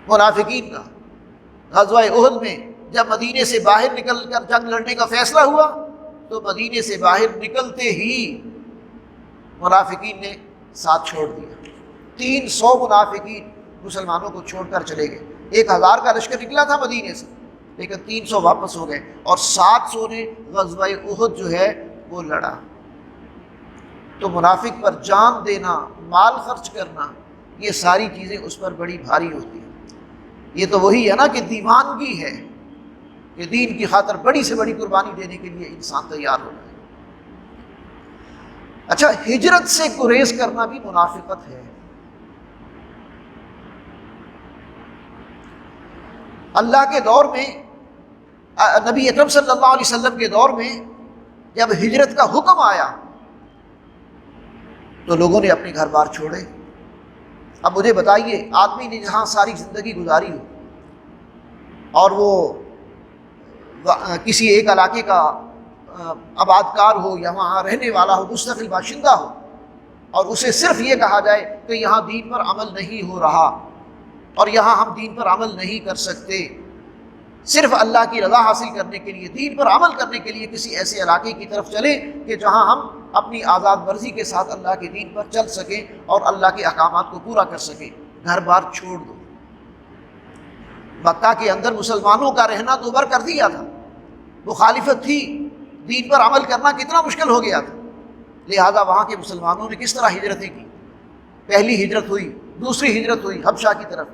منافقین کا۔ غزوہ احد میں جب مدینے سے باہر نکل کر جنگ لڑنے کا فیصلہ ہوا تو مدینے سے باہر نکلتے ہی منافقین نے ساتھ چھوڑ دیا۔ 300 منافقین مسلمانوں کو چھوڑ کر چلے گئے۔ 1000 کا لشکر نکلا تھا مدینے سے، لیکن 300 واپس ہو گئے، اور 700 نے غزوہ احد جو ہے وہ لڑا۔ تو منافق پر جان دینا، مال خرچ کرنا، یہ ساری چیزیں اس پر بڑی بھاری ہوتی ہیں۔ یہ تو وہی ہے نا کہ دیوانگی ہے کہ دین کی خاطر بڑی سے بڑی قربانی دینے کے لیے انسان تیار ہو جائے۔ اچھا، ہجرت سے گریز کرنا بھی منافقت ہے۔ اللہ کے دور میں، نبی اکرم صلی اللہ علیہ وسلم کے دور میں جب ہجرت کا حکم آیا تو لوگوں نے اپنے گھر بار چھوڑے۔ اب مجھے بتائیے، آدمی نے جہاں ساری زندگی گزاری ہو اور وہ کسی ایک علاقے کا آباد کار ہو یا وہاں رہنے والا ہو، مستقل باشندہ ہو، اور اسے صرف یہ کہا جائے کہ یہاں دین پر عمل نہیں ہو رہا اور یہاں ہم دین پر عمل نہیں کر سکتے، صرف اللہ کی رضا حاصل کرنے کے لیے، دین پر عمل کرنے کے لیے کسی ایسے علاقے کی طرف چلیں کہ جہاں ہم اپنی آزاد مرضی کے ساتھ اللہ کے دین پر چل سکیں اور اللہ کے احکامات کو پورا کر سکیں، گھر بار چھوڑ دو۔ مکہ کے اندر مسلمانوں کا رہنا دوبر کر دیا تھا، مخالفت تھی، دین پر عمل کرنا کتنا مشکل ہو گیا تھا، لہذا وہاں کے مسلمانوں نے کس طرح ہجرتیں کی؟ پہلی ہجرت ہوئی، دوسری ہجرت ہوئی حبشہ کی طرف،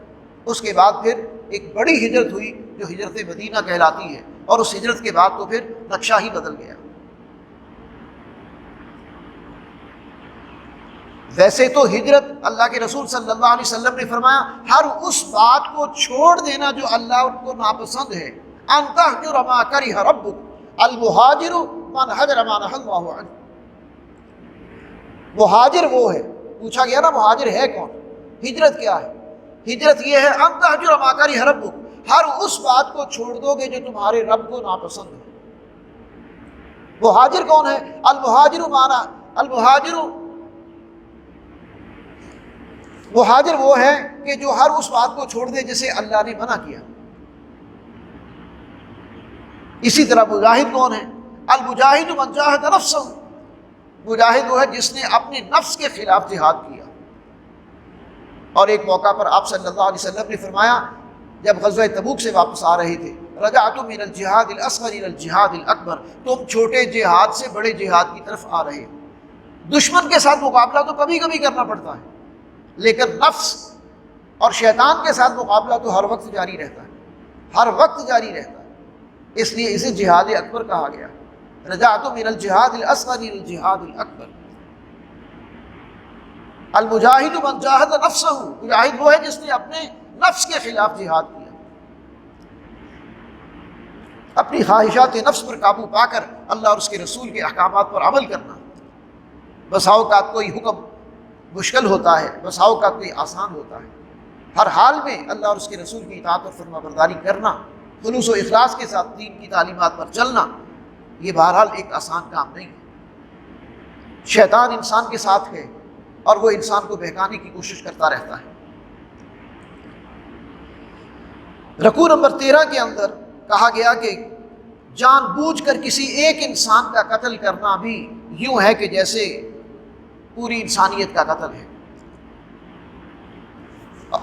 اس کے بعد پھر ایک بڑی ہجرت ہوئی جو ہجرت مدینہ کہلاتی ہے، اور اس ہجرت کے بعد تو پھر نقشہ ہی بدل گیا۔ ویسے تو ہجرت اللہ کے رسول صلی اللہ علیہ وسلم نے فرمایا ہر اس بات کو چھوڑ دینا جو اللہ کو ناپسند ہے۔ ان تہجر ما کرہ ربک المہاجر من ہجر ما نہی اللہ عنہ۔ مہاجر وہ ہے، پوچھا گیا نا مہاجر ہے کون؟ ہجرت کیا ہے؟ ہجرت یہ ہے ان تہجر ما کرہ ربک، ہر اس بات کو چھوڑ دو گے جو تمہارے رب کو ناپسند ہے۔ مہاجر کون ہے؟ المہاجر مانا مہاجر وہ ہے کہ جو ہر اس بات کو چھوڑ دے جسے اللہ نے منع کیا۔ اسی طرح مجاہد کون ہے؟ المجاہد من جاہد نفسہ، مجاہد وہ ہے جس نے اپنے نفس کے خلاف جہاد کیا۔ اور ایک موقع پر آپ صلی اللہ علیہ وسلم نے فرمایا جب غزوہ تبوک سے واپس آ رہے تھے، رجعت من الجہاد الاصغر الى الجہاد الاکبر، تم چھوٹے جہاد سے بڑے جہاد کی طرف آ رہے ہو۔ دشمن کے ساتھ مقابلہ تو کبھی کبھی کرنا پڑتا ہے، لیکن نفس اور شیطان کے ساتھ مقابلہ تو ہر وقت جاری رہتا ہے، ہر وقت جاری رہتا ہے، اس لیے اسے جہاد اکبر کہا گیا۔ رجعت من الجہاد الاصغر الى الجہاد الاکبر۔ المجاہد من جاہد نفسہ، مجاہد وہ ہے جس نے اپنے نفس کے خلاف جہاد کیا، اپنی خواہشات نفس پر قابو پا کر اللہ اور اس کے رسول کے احکامات پر عمل کرنا۔ بسا اوقات کوئی حکم مشکل ہوتا ہے، بسا اوقات کوئی آسان ہوتا ہے، ہر حال میں اللہ اور اس کے رسول کی اطاعت اور فرما برداری کرنا، خلوص و اخلاص کے ساتھ دین کی تعلیمات پر چلنا، یہ بہرحال ایک آسان کام نہیں ہے۔ شیطان انسان کے ساتھ ہے اور وہ انسان کو بہکانے کی کوشش کرتا رہتا ہے۔ رکوع نمبر 13 کے اندر کہا گیا کہ جان بوجھ کر کسی ایک انسان کا قتل کرنا بھی یوں ہے کہ جیسے پوری انسانیت کا قتل ہے۔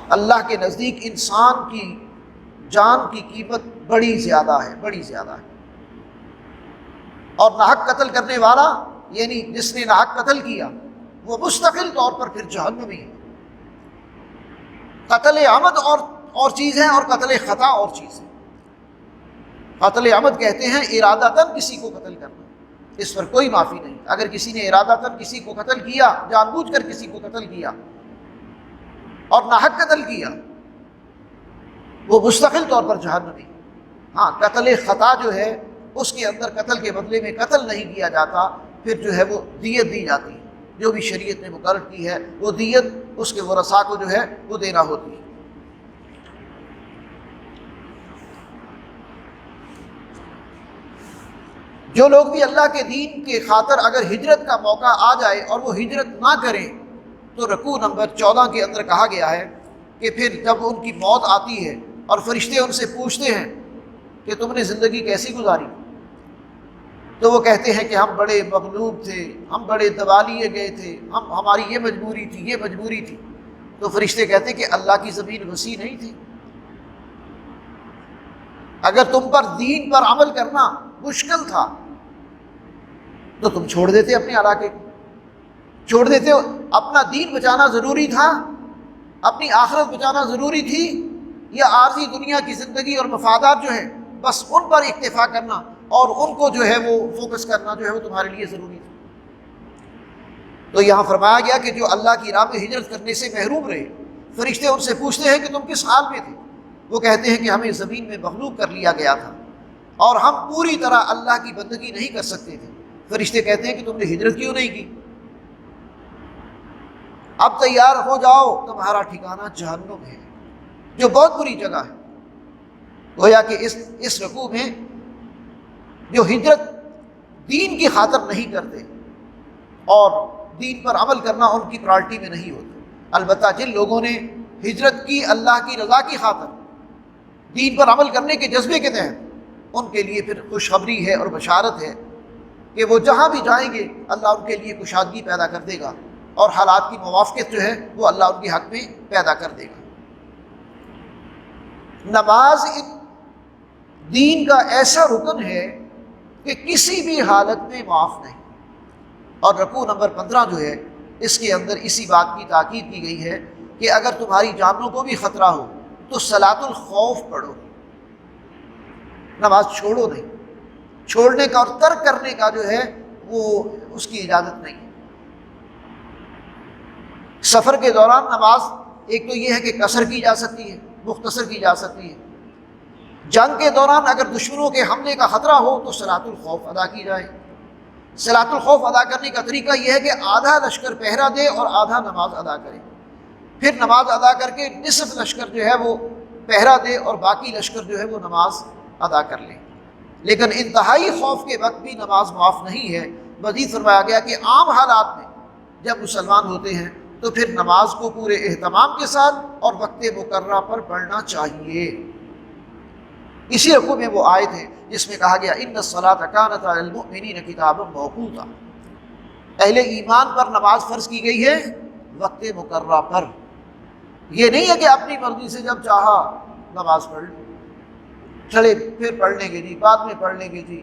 اللہ کے نزدیک انسان کی جان کی قیمت بڑی زیادہ ہے، بڑی زیادہ ہے۔ اور ناحق قتل کرنے والا، یعنی جس نے ناحق قتل کیا، وہ مستقل طور پر پھر جہنمی ہے۔ قتل عمد اور چیز ہے، اور قتل خطا اور چیز ہے۔ قتل عمد کہتے ہیں ارادتاً کسی کو قتل کرنا، اس پر کوئی معافی نہیں۔ اگر کسی نے ارادتاً کسی کو قتل کیا، جان بوجھ کر کسی کو قتل کیا اور ناحق قتل کیا، وہ مستقل طور پر جہنمی۔ ہاں، قتل خطا جو ہے اس کے اندر قتل کے بدلے میں قتل نہیں کیا جاتا، پھر جو ہے وہ دیت دی جاتی ہے، جو بھی شریعت نے مقرر کی ہے وہ دیت اس کے ورثاء کو جو ہے وہ دینا ہوتی ہے۔ جو لوگ بھی اللہ کے دین کے خاطر اگر ہجرت کا موقع آ جائے اور وہ ہجرت نہ کریں، تو رکوع نمبر 14 کے اندر کہا گیا ہے کہ پھر جب ان کی موت آتی ہے اور فرشتے ان سے پوچھتے ہیں کہ تم نے زندگی کیسی گزاری، تو وہ کہتے ہیں کہ ہم بڑے مغلوب تھے، ہم بڑے دبا لیے گئے تھے، ہماری یہ مجبوری تھی، یہ مجبوری تھی۔ تو فرشتے کہتے ہیں کہ اللہ کی زمین وسیع نہیں تھی؟ اگر تم پر دین پر عمل کرنا مشکل تھا تو تم چھوڑ دیتے اپنے علاقے کو، چھوڑ دیتے۔ اپنا دین بچانا ضروری تھا، اپنی آخرت بچانا ضروری تھی، یا عارضی دنیا کی زندگی اور مفادات جو ہیں بس ان پر اکتفا کرنا اور ان کو جو ہے وہ فوکس کرنا جو ہے وہ تمہارے لیے ضروری تھا؟ تو یہاں فرمایا گیا کہ جو اللہ کی راہ میں ہجرت کرنے سے محروم رہے، فرشتے ان سے پوچھتے ہیں کہ تم کس حال میں تھے؟ وہ کہتے ہیں کہ ہمیں زمین میں مغلوب کر لیا گیا تھا اور ہم پوری طرح اللہ کی بندگی نہیں کر سکتے تھے۔ فرشتے کہتے ہیں کہ تم نے ہجرت کیوں نہیں کی؟ اب تیار ہو جاؤ، تمہارا ٹھکانہ جہنم ہے، جو بہت بری جگہ ہے۔ گویا کہ اس رکوع میں جو ہجرت دین کی خاطر نہیں کرتے اور دین پر عمل کرنا ان کی پرائرٹی میں نہیں ہوتا۔ البتہ جن لوگوں نے ہجرت کی اللہ کی رضا کی خاطر، دین پر عمل کرنے کے جذبے کے تحت، ان کے لیے پھر خوشخبری ہے اور بشارت ہے کہ وہ جہاں بھی جائیں گے اللہ ان کے لیے کشادگی پیدا کر دے گا، اور حالات کی موافقت جو ہے وہ اللہ ان کے حق میں پیدا کر دے گا۔ نماز دین کا ایسا رکن ہے کہ کسی بھی حالت میں معاف نہیں۔ اور رکوع نمبر 15 جو ہے اس کے اندر اسی بات کی تاکید کی گئی ہے کہ اگر تمہاری جانوں کو بھی خطرہ ہو تو صلاۃ الخوف پڑھو، نماز چھوڑو نہیں۔ چھوڑنے کا اور ترک کرنے کا جو ہے وہ اس کی اجازت نہیں ہے۔ سفر کے دوران نماز ایک تو یہ ہے کہ قصر کی جا سکتی ہے، مختصر کی جا سکتی ہے۔ جنگ کے دوران اگر دشمنوں کے حملے کا خطرہ ہو تو صلاۃ الخوف ادا کی جائے۔ صلاۃ الخوف ادا کرنے کا طریقہ یہ ہے کہ آدھا لشکر پہرا دے اور آدھا نماز ادا کرے، پھر نماز ادا کر کے نصف لشکر جو ہے وہ پہرا دے اور باقی لشکر جو ہے وہ نماز ادا کر لے۔ لیکن انتہائی خوف کے وقت بھی نماز معاف نہیں ہے۔ مزید فرمایا گیا کہ عام حالات میں جب مسلمان ہوتے ہیں تو پھر نماز کو پورے اہتمام کے ساتھ اور وقت مقررہ پر پڑھنا چاہیے۔ اسی رکوع میں وہ آیت ہے جس میں کہا گیا ان الصلاۃ کانت علی المؤمنین کتابا موقوتا، اہل ایمان پر نماز فرض کی گئی ہے وقت مقررہ پر۔ یہ نہیں ہے کہ اپنی مرضی سے جب چاہا نماز پڑھ لیں، چلے پھر پڑھ لیں گے جی، بعد میں پڑھ لیں گے جی،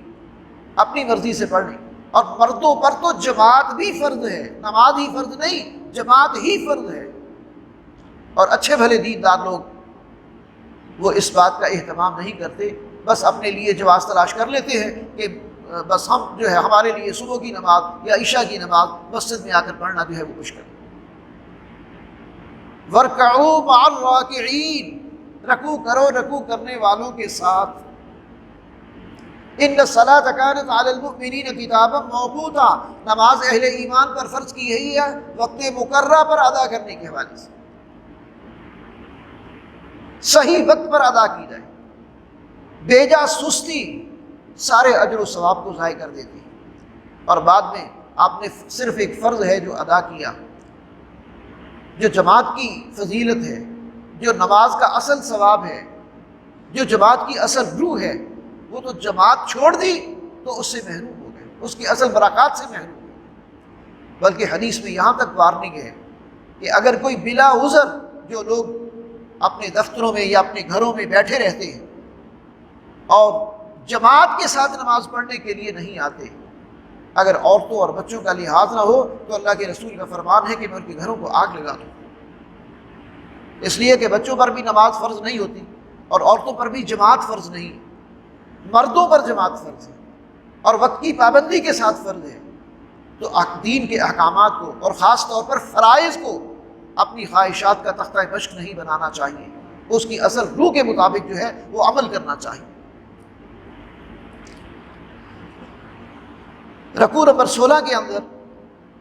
اپنی مرضی سے پڑھ لیں۔ اور مردوں پر تو جماعت بھی فرض ہے، نماز ہی فرض نہیں، جماعت ہی فرض ہے۔ اور اچھے بھلے دیندار لوگ وہ اس بات کا اہتمام نہیں کرتے، بس اپنے لیے جواز تلاش کر لیتے ہیں کہ بس ہم جو ہے ہمارے لیے صبح کی نماز یا عشاء کی نماز مسجد میں آ کر پڑھنا جو ہے وہ مشکل ہے۔ وَارْكَعُوا مَعَ الرَّاكِعِينَ، رکوع کرو رکوع کرنے والوں کے ساتھ۔ ان الصلاۃ کانت علی المؤمنین کتابا موقوتا، نماز اہل ایمان پر فرض کی گئی ہے وقت مقررہ پر ادا کرنے کے حوالے سے، صحیح وقت پر ادا کی جائے۔ بیجا سستی سارے اجر و ثواب کو ضائع کر دیتی ہے، اور بعد میں آپ نے صرف ایک فرض ہے جو ادا کیا، جو جماعت کی فضیلت ہے، جو نماز کا اصل ثواب ہے، جو جماعت کی اصل روح ہے، وہ تو جماعت چھوڑ دی تو اس سے محروم ہو گئے، اس کی اصل برکات سے محروم ہو گئے۔ بلکہ حدیث میں یہاں تک وارننگ ہے کہ اگر کوئی بلا عذر جو لوگ اپنے دفتروں میں یا اپنے گھروں میں بیٹھے رہتے ہیں اور جماعت کے ساتھ نماز پڑھنے کے لیے نہیں آتے، اگر عورتوں اور بچوں کا لحاظ نہ ہو تو اللہ کے رسول کا فرمان ہے کہ میں ان کے گھروں کو آگ لگا دوں، اس لیے کہ بچوں پر بھی نماز فرض نہیں ہوتی اور عورتوں پر بھی جماعت فرض نہیں، مردوں پر جماعت فرض ہے اور وقت کی پابندی کے ساتھ فرض ہے۔ تو دین کے احکامات کو اور خاص طور پر فرائض کو اپنی خواہشات کا تختہ مشق نہیں بنانا چاہیے، اس کی اصل روح کے مطابق جو ہے وہ عمل کرنا چاہیے۔ رکوع نمبر 16 کے اندر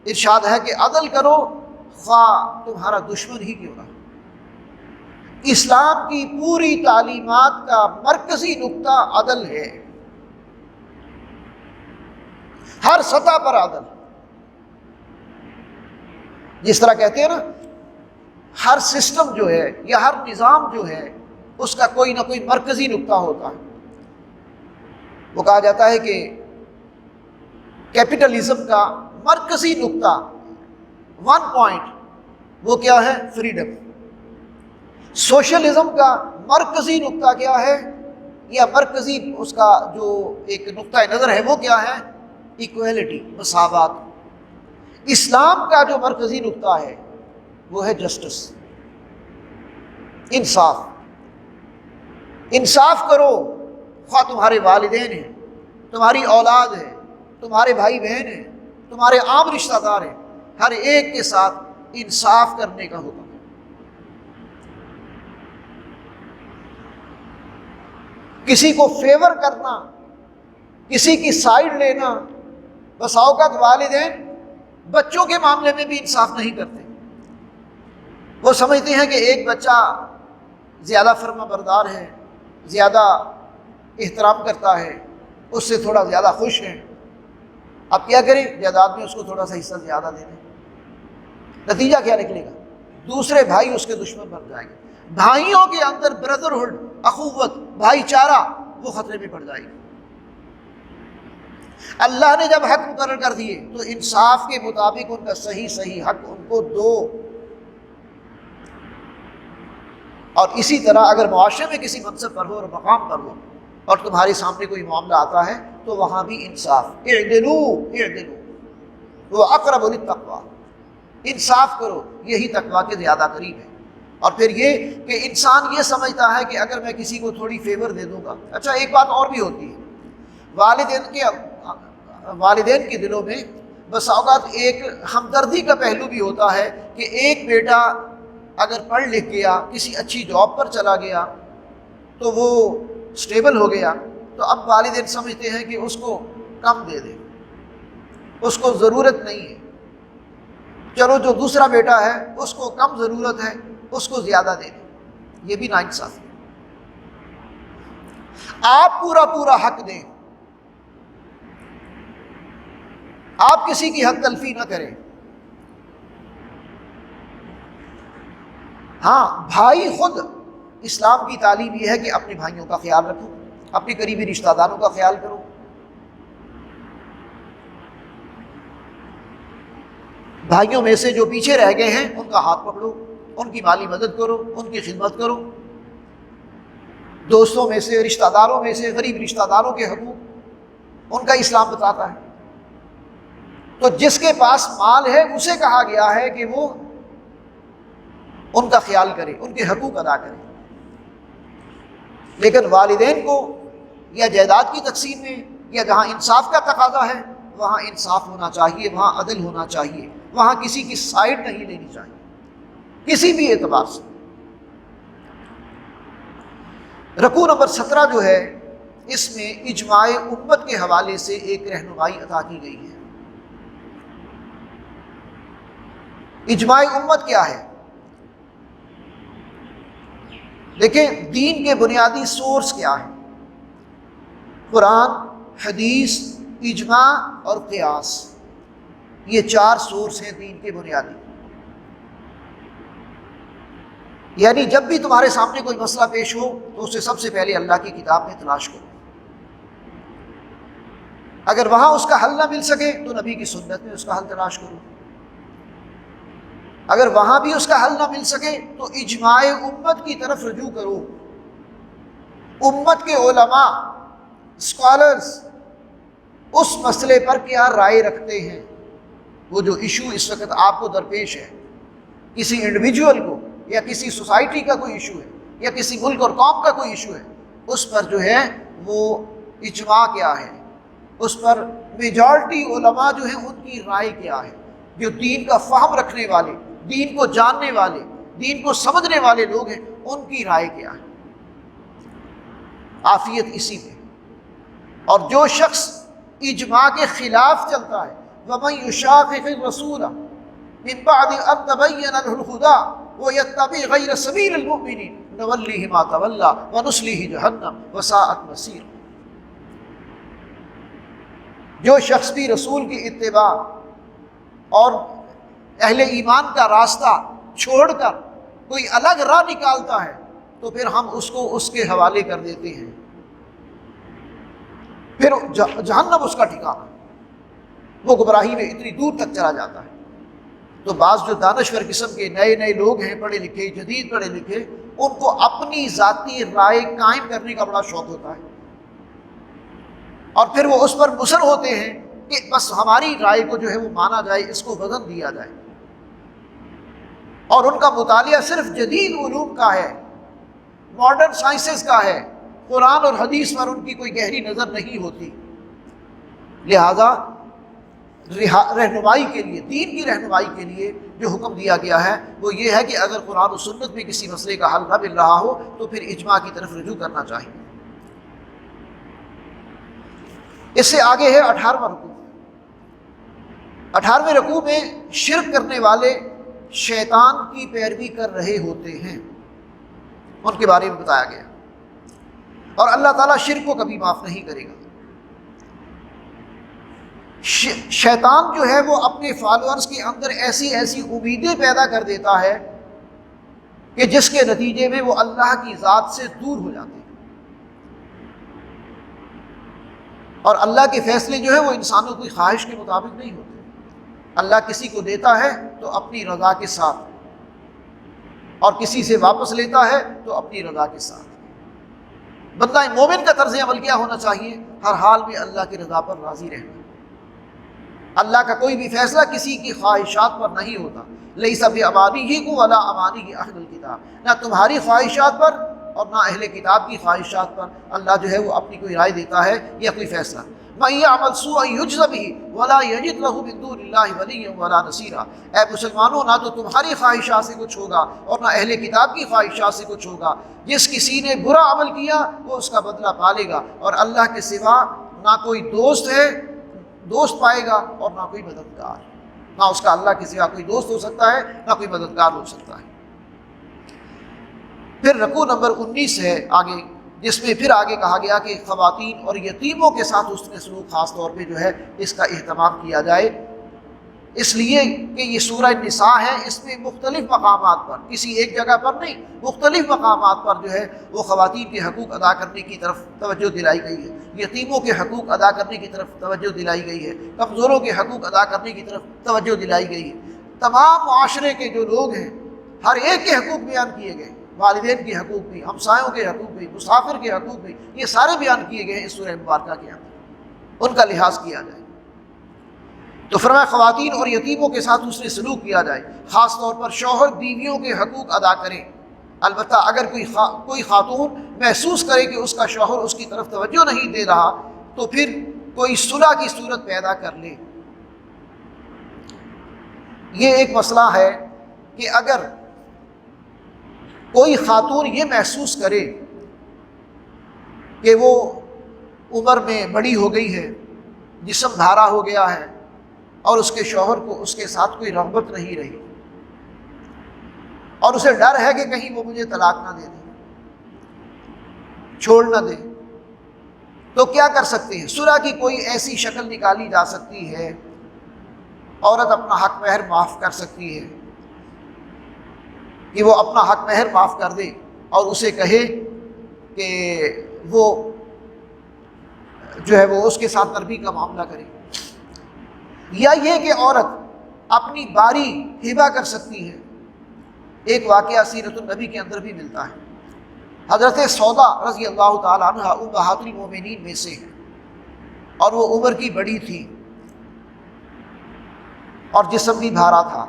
ارشاد ہے کہ عدل کرو خواہ تمہارا دشمن ہی کیوں نہ ہو۔ اسلام کی پوری تعلیمات کا مرکزی نقطہ عدل ہے، ہر سطح پر عدل۔ جس طرح کہتے ہیں نا، ہر سسٹم جو ہے یا ہر نظام جو ہے اس کا کوئی نہ کوئی مرکزی نقطہ ہوتا ہے۔ وہ کہا جاتا ہے کہ کیپٹلزم کا مرکزی نقطہ، ون پوائنٹ، وہ کیا ہے؟ فریڈم۔ سوشلزم کا مرکزی نقطہ کیا ہے، یا مرکزی اس کا جو ایک نقطہ نظر ہے وہ کیا ہے؟ ایکویلٹی، مساوات۔ اسلام کا جو مرکزی نقطہ ہے وہ ہے جسٹس، انصاف۔ انصاف کرو، خواہ تمہارے والدین ہیں، تمہاری اولاد ہے، تمہارے بھائی بہن ہیں، تمہارے عام رشتہ دار ہیں، ہر ایک کے ساتھ انصاف کرنے کا حکم ہے۔ کسی کو فیور کرنا، کسی کی سائیڈ لینا، بس اوقات والدین بچوں کے معاملے میں بھی انصاف نہیں کرتے۔ وہ سمجھتے ہیں کہ ایک بچہ زیادہ فرما بردار ہے، زیادہ احترام کرتا ہے، اس سے تھوڑا زیادہ خوش ہیں، اب کیا کریں؟ جائیداد میں اس کو تھوڑا سا حصہ زیادہ دے دیں۔ نتیجہ کیا نکلے گا؟ دوسرے بھائی اس کے دشمن بن جائیں گے۔ بھائیوں کے اندر بردرہڈ، اخوت، بھائی چارہ وہ خطرے میں پڑ جائے گی۔ اللہ نے جب حق مقرر کر دیے تو انصاف کے مطابق ان کا صحیح حق ان کو دو۔ اور اسی طرح اگر معاشرے میں کسی منصب پر ہو اور مقام پر ہو اور تمہارے سامنے کوئی معاملہ آتا ہے تو وہاں بھی انصاف، اعدلوا واقرب للتقوی، انصاف کرو، یہی تقویٰ کے زیادہ قریب ہے۔ اور پھر یہ کہ انسان یہ سمجھتا ہے کہ اگر میں کسی کو تھوڑی فیور دے دوں گا۔ اچھا، ایک بات اور بھی ہوتی ہے، والدین کے دلوں میں بس اوقات ایک ہمدردی کا پہلو بھی ہوتا ہے کہ ایک بیٹا اگر پڑھ لکھ گیا، کسی اچھی جاب پر چلا گیا تو وہ سٹیبل ہو گیا، تو اب والدین سمجھتے ہیں کہ اس کو کم دے دیں، اس کو ضرورت نہیں ہے، چلو جو دوسرا بیٹا ہے اس کو کم ضرورت ہے، اس کو زیادہ دے دیں۔ یہ بھی ناانصافی ہے۔ آپ پورا حق دیں، آپ کسی کی حق تلفی نہ کریں۔ ہاں، بھائی خود، اسلام کی تعلیم یہ ہے کہ اپنے بھائیوں کا خیال رکھو، اپنے قریبی رشتہ داروں کا خیال کرو۔ بھائیوں میں سے جو پیچھے رہ گئے ہیں ان کا ہاتھ پکڑو، ان کی مالی مدد کرو، ان کی خدمت کرو۔ دوستوں میں سے، رشتہ داروں میں سے غریب رشتہ داروں کے حقوق ان کا اسلام بتاتا ہے۔ تو جس کے پاس مال ہے اسے کہا گیا ہے کہ وہ ان کا خیال کرے، ان کے حقوق ادا کرے۔ لیکن والدین کو یا جائیداد کی تقسیم میں یا جہاں انصاف کا تقاضا ہے وہاں انصاف ہونا چاہیے، وہاں عدل ہونا چاہیے، وہاں کسی کی سائیڈ نہیں لینی چاہیے کسی بھی اعتبار سے۔ رکوع نمبر 17 جو ہے اس میں اجماع امت کے حوالے سے ایک رہنمائی عطا کی گئی ہے۔ اجماع امت کیا ہے؟ دیکھیں، دین کے بنیادی سورس کیا ہے؟ قرآن، حدیث، اجماع اور قیاس، یہ 4 سورس ہیں دین کے بنیادی۔ یعنی جب بھی تمہارے سامنے کوئی مسئلہ پیش ہو تو اسے سب سے پہلے اللہ کی کتاب میں تلاش کرو، اگر وہاں اس کا حل نہ مل سکے تو نبی کی سنت میں اس کا حل تلاش کرو۔ اگر وہاں بھی اس کا حل نہ مل سکے تو اجماع امت کی طرف رجوع کرو. امت کے علماء، اسکالرز اس مسئلے پر کیا رائے رکھتے ہیں. وہ جو ایشو اس وقت آپ کو درپیش ہے، کسی انڈیویجول کو یا کسی سوسائٹی کا کوئی ایشو ہے یا کسی ملک اور قوم کا کوئی ایشو ہے، اس پر جو ہے وہ اجماع کیا ہے، اس پر میجارٹی علماء جو ہیں ان کی رائے کیا ہے. جو دین کا فہم رکھنے والے، دین کو جاننے والے، دین کو سمجھنے والے لوگ ہیں، ان کی رائے کیا ہے. عافیت اسی میں. اور جو شخص اجماع کے خلاف چلتا ہے، وَمَن يُشَاقِقِ الرَّسُولَ مِن بَعْدِ أَن تَبَيَّنَ لَهُ الْهُدَىٰ وَيَتَّبِعْ غَيْرَ سَبِيلِ الْمُؤْمِنِينَ نُوَلِّهِ مَا تَوَلَّىٰ وَنُصْلِهِ جَهَنَّمَ وَسَاءَتْ مَصِيرًا. جو شخص بھی رسول کی اتباع اور اہل ایمان کا راستہ چھوڑ کر کوئی الگ راہ نکالتا ہے تو پھر ہم اس کو اس کے حوالے کر دیتے ہیں، پھر جہنم اس کا ٹھکانہ. وہ گمراہی میں اتنی دور تک چلا جاتا ہے. تو بعض جو دانشور قسم کے نئے لوگ ہیں، پڑھے لکھے، جدید پڑھے لکھے، ان کو اپنی ذاتی رائے قائم کرنے کا بڑا شوق ہوتا ہے، اور پھر وہ اس پر مصر ہوتے ہیں کہ بس ہماری رائے کو جو ہے وہ مانا جائے، اس کو وزن دیا جائے. اور ان کا مطالعہ صرف جدید علوم کا ہے، ماڈرن سائنسز کا ہے، قرآن اور حدیث پر ان کی کوئی گہری نظر نہیں ہوتی. لہذا رہنمائی کے لیے، دین کی رہنمائی کے لیے جو حکم دیا گیا ہے وہ یہ ہے کہ اگر قرآن و سنت میں کسی مسئلے کا حل نہ مل رہا ہو تو پھر اجماع کی طرف رجوع کرنا چاہیے. اس سے آگے ہے 18واں رکوع. 18ویں رکوع میں شرک کرنے والے شیطان کی پیروی کر رہے ہوتے ہیں، ان کے بارے میں بتایا گیا. اور اللہ تعالیٰ شرک کو کبھی معاف نہیں کرے گا. شیطان جو ہے وہ اپنے فالوورز کے اندر ایسی امیدیں پیدا کر دیتا ہے کہ جس کے نتیجے میں وہ اللہ کی ذات سے دور ہو جاتے ہیں. اور اللہ کے فیصلے جو ہے وہ انسانوں کی خواہش کے مطابق نہیں ہوتے. اللہ کسی کو دیتا ہے تو اپنی رضا کے ساتھ، اور کسی سے واپس لیتا ہے تو اپنی رضا کے ساتھ. بندہ مومن کا طرز عمل کیا ہونا چاہیے؟ ہر حال میں اللہ کی رضا پر راضی رہنا. اللہ کا کوئی بھی فیصلہ کسی کی خواہشات پر نہیں ہوتا. لیس بامانیکم ولا امانی اہل الکتاب، نہ تمہاری خواہشات پر اور نہ اہل کتاب کی خواہشات پر اللہ جو ہے وہ اپنی کوئی رائے دیتا ہے یا کوئی فیصلہ. مَن یعمل سوءا یجز بہ ولا یجد لہ من دون اللہ ولیا ولا نصیرا. اے مسلمانوں، نہ تو تمہاری خواہشات سے کچھ ہوگا اور نہ اہل کتاب کی خواہشات سے کچھ ہوگا. جس کسی نے برا عمل کیا وہ اس کا بدلہ پالے گا، اور اللہ کے سوا نہ کوئی دوست پائے گا اور نہ کوئی مددگار. نہ اس کا اللہ کے سوا کوئی دوست ہو سکتا ہے، نہ کوئی مددگار ہو سکتا ہے. پھر رکوع نمبر 19 ہے آگے، جس میں پھر آگے کہا گیا کہ خواتین اور یتیموں کے ساتھ حسن سلوک خاص طور پہ جو ہے اس کا اہتمام کیا جائے، اس لیے کہ یہ سورہ نساء ہے. اس میں مختلف مقامات پر، کسی ایک جگہ پر نہیں، مختلف مقامات پر جو ہے وہ خواتین کے حقوق ادا کرنے کی طرف توجہ دلائی گئی ہے، یتیموں کے حقوق ادا کرنے کی طرف توجہ دلائی گئی ہے، کمزوروں کے حقوق ادا کرنے کی طرف توجہ دلائی گئی ہے. تمام معاشرے کے جو لوگ ہیں ہر ایک کے حقوق بیان کیے گئے، والدین کے حقوق بھی، ہمسایوں کے حقوق بھی، مسافر کے حقوق بھی، یہ سارے بیان کیے گئے ہیں اس سورہ مبارکہ کے اندر. ان کا لحاظ کیا جائے. تو فرمایا خواتین اور یتیموں کے ساتھ حسن سلوک کیا جائے، خاص طور پر شوہر بیویوں کے حقوق ادا کریں. البتہ اگر کوئی خاتون محسوس کرے کہ اس کا شوہر اس کی طرف توجہ نہیں دے رہا تو پھر کوئی صلح کی صورت پیدا کر لے. یہ ایک مسئلہ ہے کہ اگر کوئی خاتون یہ محسوس کرے کہ وہ عمر میں بڑی ہو گئی ہے، جسم دھارا ہو گیا ہے، اور اس کے شوہر کو اس کے ساتھ کوئی رغبت نہیں رہی، اور اسے ڈر ہے کہ کہیں وہ مجھے طلاق نہ دے دے، چھوڑ نہ دے، تو کیا کر سکتے ہیں؟ صلح کی کوئی ایسی شکل نکالی جا سکتی ہے. عورت اپنا حق مہر معاف کر سکتی ہے کہ وہ اپنا حق مہر معاف کر دے اور اسے کہے کہ وہ جو ہے وہ اس کے ساتھ نرمی کا معاملہ کرے. یا یہ کہ عورت اپنی باری ہبہ کر سکتی ہے۔ ایک واقعہ سیرت النبی کے اندر بھی ملتا ہے۔ حضرت سودا رضی اللہ تعالیٰ عنہ امہات المومنین میں سے ہے، اور وہ عمر کی بڑی تھی اور جسم بھی بھارا تھا،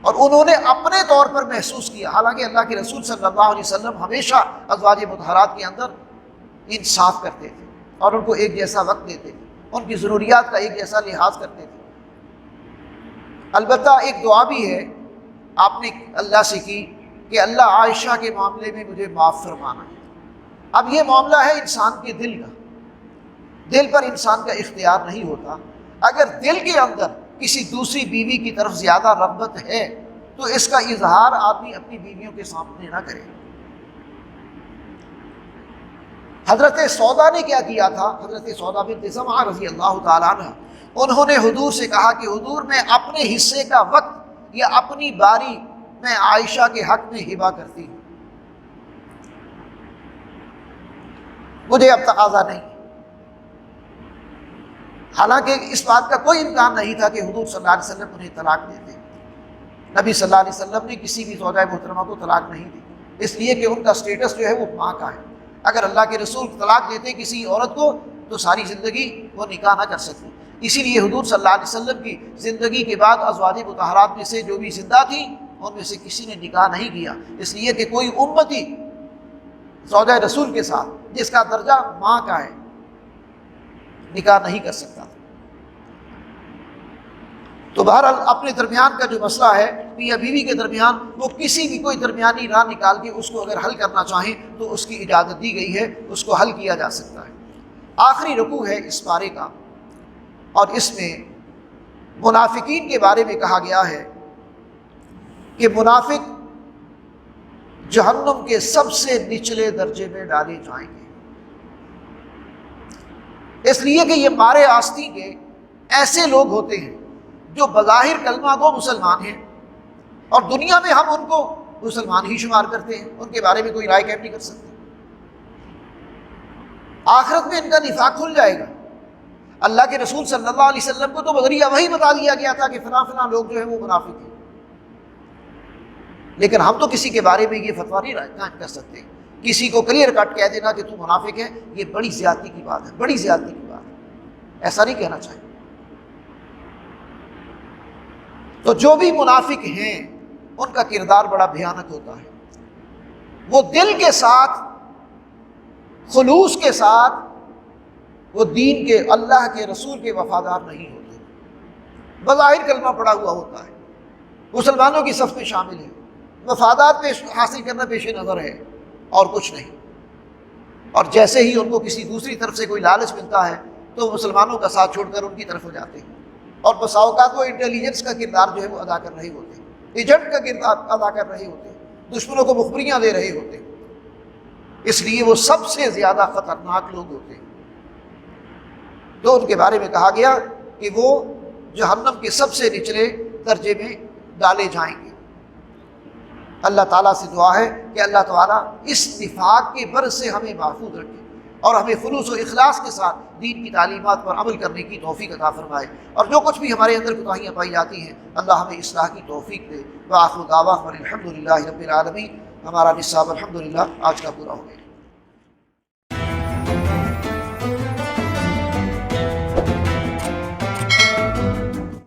اور انہوں نے اپنے طور پر محسوس کیا، حالانکہ اللہ کے رسول صلی اللہ علیہ وسلم ہمیشہ ازواج مطہرات کے اندر انصاف کرتے تھے اور ان کو ایک جیسا وقت دیتے تھے، ان کی ضروریات کا ایک جیسا لحاظ کرتے تھے۔ البتہ ایک دعا بھی ہے آپ نے اللہ سے کی کہ اللہ عائشہ کے معاملے میں مجھے معاف فرمانا۔ اب یہ معاملہ ہے انسان کے دل کا، دل پر انسان کا اختیار نہیں ہوتا۔ اگر دل کے اندر کسی دوسری بیوی کی طرف زیادہ رغبت ہے تو اس کا اظہار آدمی اپنی بیویوں کے سامنے نہ کرے۔ حضرت سودا نے کیا کیا تھا؟ حضرت سودا بنت زمعہ رضی اللہ تعالیٰ عنہ، انہوں نے حضور سے کہا کہ حضور میں اپنے حصے کا وقت یا اپنی باری میں عائشہ کے حق میں ہبہ کرتی ہوں، مجھے اب تقاضا نہیں۔ حالانکہ اس بات کا کوئی امکان نہیں تھا کہ حضور صلی اللہ علیہ وسلم انہیں طلاق دیتے۔ نبی صلی اللہ علیہ وسلم نے کسی بھی زوجہ محترمہ کو طلاق نہیں دی، اس لیے کہ ان کا سٹیٹس جو ہے وہ ماں کا ہے۔ اگر اللہ کے رسول طلاق دیتے کسی عورت کو تو ساری زندگی وہ نکاح نہ کر سکتی۔ اسی لیے حضور صلی اللہ علیہ وسلم کی زندگی کے بعد ازواج مطہرات میں سے جو بھی زندہ تھیں ان میں سے کسی نے نکاح نہیں کیا، اس لیے کہ کوئی امتی زوجہ رسول کے ساتھ جس کا درجہ ماں کا ہے نکاح نہیں کر سکتا۔ تو بہرحال اپنے درمیان کا جو مسئلہ ہے میاں بیوی کے درمیان، وہ کسی بھی کوئی درمیانی راہ نکال کے اس کو اگر حل کرنا چاہیں تو اس کی اجازت دی گئی ہے، اس کو حل کیا جا سکتا ہے۔ آخری رکوع ہے اس پارے کا، اور اس میں منافقین کے بارے میں کہا گیا ہے کہ منافق جہنم کے سب سے نچلے درجے میں ڈالے جائیں گے، اس لیے کہ یہ مارے آستین کے ایسے لوگ ہوتے ہیں جو بظاہر کلمہ گو مسلمان ہیں اور دنیا میں ہم ان کو مسلمان ہی شمار کرتے ہیں، ان کے بارے میں کوئی رائے قائم نہیں کر سکتے۔ آخرت میں ان کا نفاق کھل جائے گا۔ اللہ کے رسول صلی اللہ علیہ وسلم کو تو بذریعہ وہی بتا دیا گیا تھا کہ فلاں فلاں لوگ جو ہیں وہ منافق ہیں، لیکن ہم تو کسی کے بارے میں یہ فتویٰ نہیں قائم کر سکتے۔ کسی کو کلیئر کٹ کہہ دینا کہ تو منافق ہے، یہ بڑی زیادتی کی بات ہے، بڑی زیادتی کی بات ہے، ایسا نہیں کہنا چاہیے۔ تو جو بھی منافق ہیں ان کا کردار بڑا بھیانک ہوتا ہے، وہ دل کے ساتھ خلوص کے ساتھ وہ دین کے اللہ کے رسول کے وفادار نہیں ہوتے، بظاہر کلمہ پڑا ہوا ہوتا ہے، مسلمانوں کی صف میں شامل ہے، مفادات حاصل کرنا پیش نظر ہے اور کچھ نہیں، اور جیسے ہی ان کو کسی دوسری طرف سے کوئی لالچ ملتا ہے تو مسلمانوں کا ساتھ چھوڑ کر ان کی طرف ہو جاتے ہیں، اور بسا اوقات وہ انٹیلیجنس کا کردار جو ہے وہ ادا کر رہے ہوتے ہیں، ایجنٹ کا کردار ادا کر رہے ہوتے ہیں، دشمنوں کو مخبریاں دے رہے ہوتے ہیں، اس لیے وہ سب سے زیادہ خطرناک لوگ ہوتے ہیں۔ تو ان کے بارے میں کہا گیا کہ وہ جہنم کے سب سے نچلے درجے میں ڈالے جائیں گے۔ اللہ تعالیٰ سے دعا ہے کہ اللہ تعالیٰ اس نفاق کے بر سے ہمیں محفوظ رکھے اور ہمیں خلوص و اخلاص کے ساتھ دین کی تعلیمات پر عمل کرنے کی توفیق عطا فرمائے، اور جو کچھ بھی ہمارے اندر کوتاہیاں پائی جاتی ہیں اللہ ہمیں اصلاح کی توفیق دے۔ وآخر دعوانا الحمدللہ رب العالمین۔ ہمارا نصاب الحمدللہ آج کا پورا ہو گیا۔